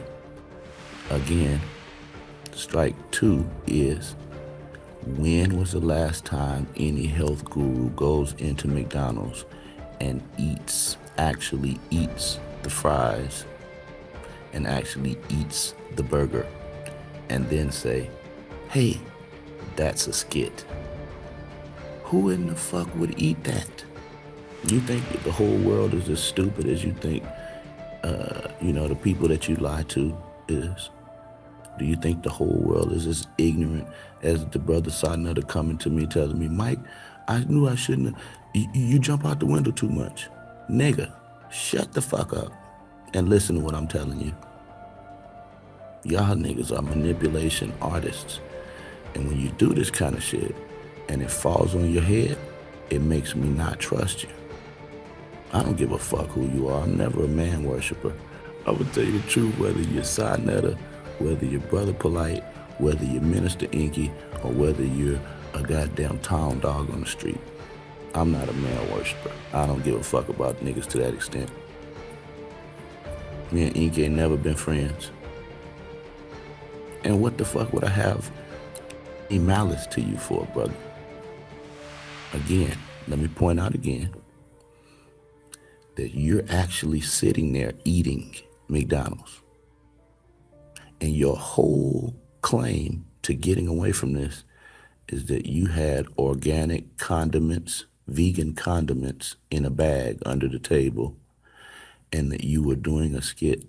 Again, strike 2 is, when was the last time any health guru goes into McDonald's and actually eats the fries and actually eats the burger and then say, hey, that's a skit? Who in the fuck would eat that? You think the whole world is as stupid as you think, the people that you lie to is? Do you think the whole world is as ignorant as the brother Sarnetta coming to me telling me, Mike, I knew I shouldn't have. You jump out the window too much. Nigga, shut the fuck up and listen to what I'm telling you. Y'all niggas are manipulation artists. And when you do this kind of shit and it falls on your head, it makes me not trust you. I don't give a fuck who you are. I'm never a man worshiper. I would tell you the truth, whether you're Sarnetta, whether you're Brother Polite, whether you're Minister Inky, or whether you're a goddamn town dog on the street. I'm not a man worshiper. I don't give a fuck about niggas to that extent. Me and Inky ain't never been friends. And what the fuck would I have any malice to you for, brother? Again, let me point out again that you're actually sitting there eating McDonald's. And your whole claim to getting away from this is that you had organic condiments, vegan condiments in a bag under the table, and that you were doing a skit,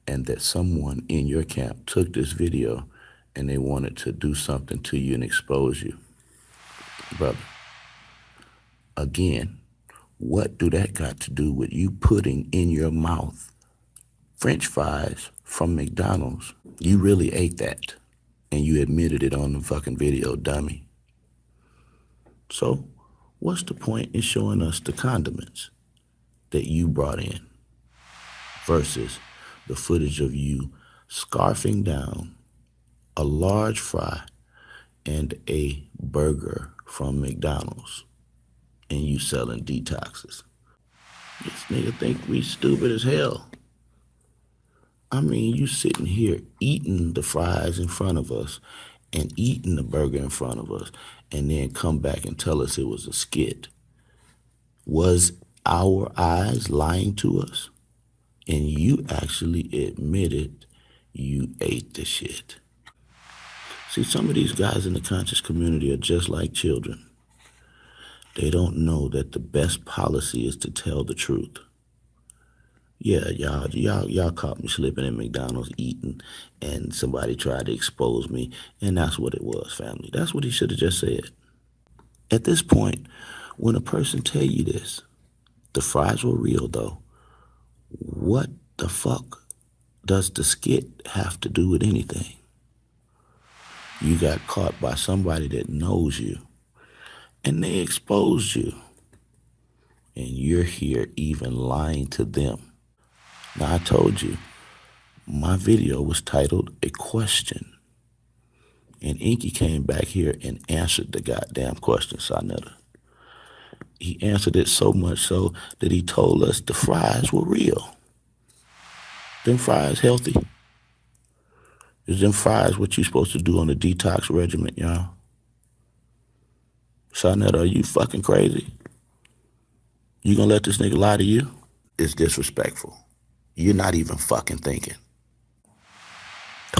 and that someone in your camp took this video and they wanted to do something to you and expose you. Brother, again, what do that got to do with you putting in your mouth French fries from McDonald's? You really ate that, and you admitted it on the fucking video, dummy. So, what's the point in showing us the condiments that you brought in versus the footage of you scarfing down a large fry and a burger from McDonald's and you selling detoxes? This nigga think we stupid as hell. I mean, you sitting here eating the fries in front of us and eating the burger in front of us and then come back and tell us it was a skit. Was our eyes lying to us? And you actually admitted you ate the shit. See, some of these guys in the conscious community are just like children. They don't know that the best policy is to tell the truth. Yeah, y'all caught me slipping in McDonald's eating, and somebody tried to expose me, and that's what it was, family. That's what he should have just said. At this point, when a person tell you this, the fries were real though, what the fuck does the skit have to do with anything? You got caught by somebody that knows you, and they exposed you, and you're here even lying to them. Now, I told you, my video was titled A Question. And Inky came back here and answered the goddamn question, Sarnetta. He answered it so much so that he told us the fries were real. Them fries healthy? Is them fries what you supposed to do on the detox regimen, y'all? Sarnetta, are you fucking crazy? You gonna let this nigga lie to you? It's disrespectful. You're not even fucking thinking.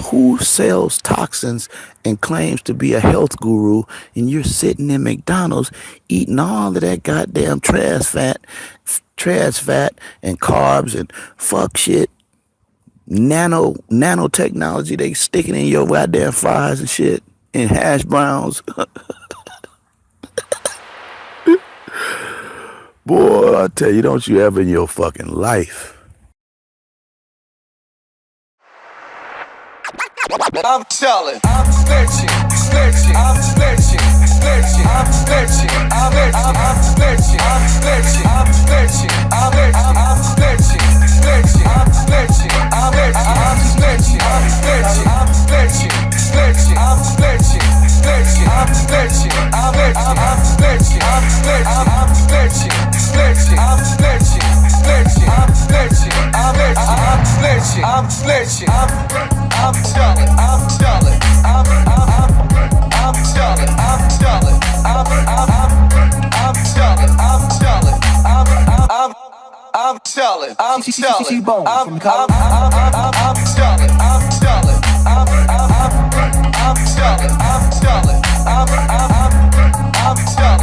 Who sells toxins and claims to be a health guru, and you're sitting in McDonald's eating all of that goddamn trans fat and carbs and fuck shit, nanotechnology they sticking in your goddamn fries and shit, and hash browns. Boy, I tell you, don't you ever in your fucking life. I'm telling, I'm snitching, I'm snitching, I'm snitching, I'm snitching, I'm snitching, I'm snitching, I'm snitching, I'm snitching, I'm snitching, I'm snitching, I'm snitching, I'm snitching, snitching, I'm snitching, snitching, I'm snitching, I'm snitching, I'm snitching, snitching, I'm snitching, snitching, I'm snitching, I'm snitching, I'm snitching, I'm telling, I'm telling, I'm telling, I'm telling, I'm telling, I'm telling, I'm telling, I'm telling, I'm telling, I'm telling, I'm telling, I'm telling, I'm telling, I'm telling.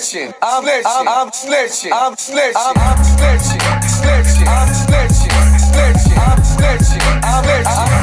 snitching, I'm snitching, I'm snitching, I'm snitching, I'm snitching, snitching, I'm snitching, snitching, I'm snitching, I'm snitching.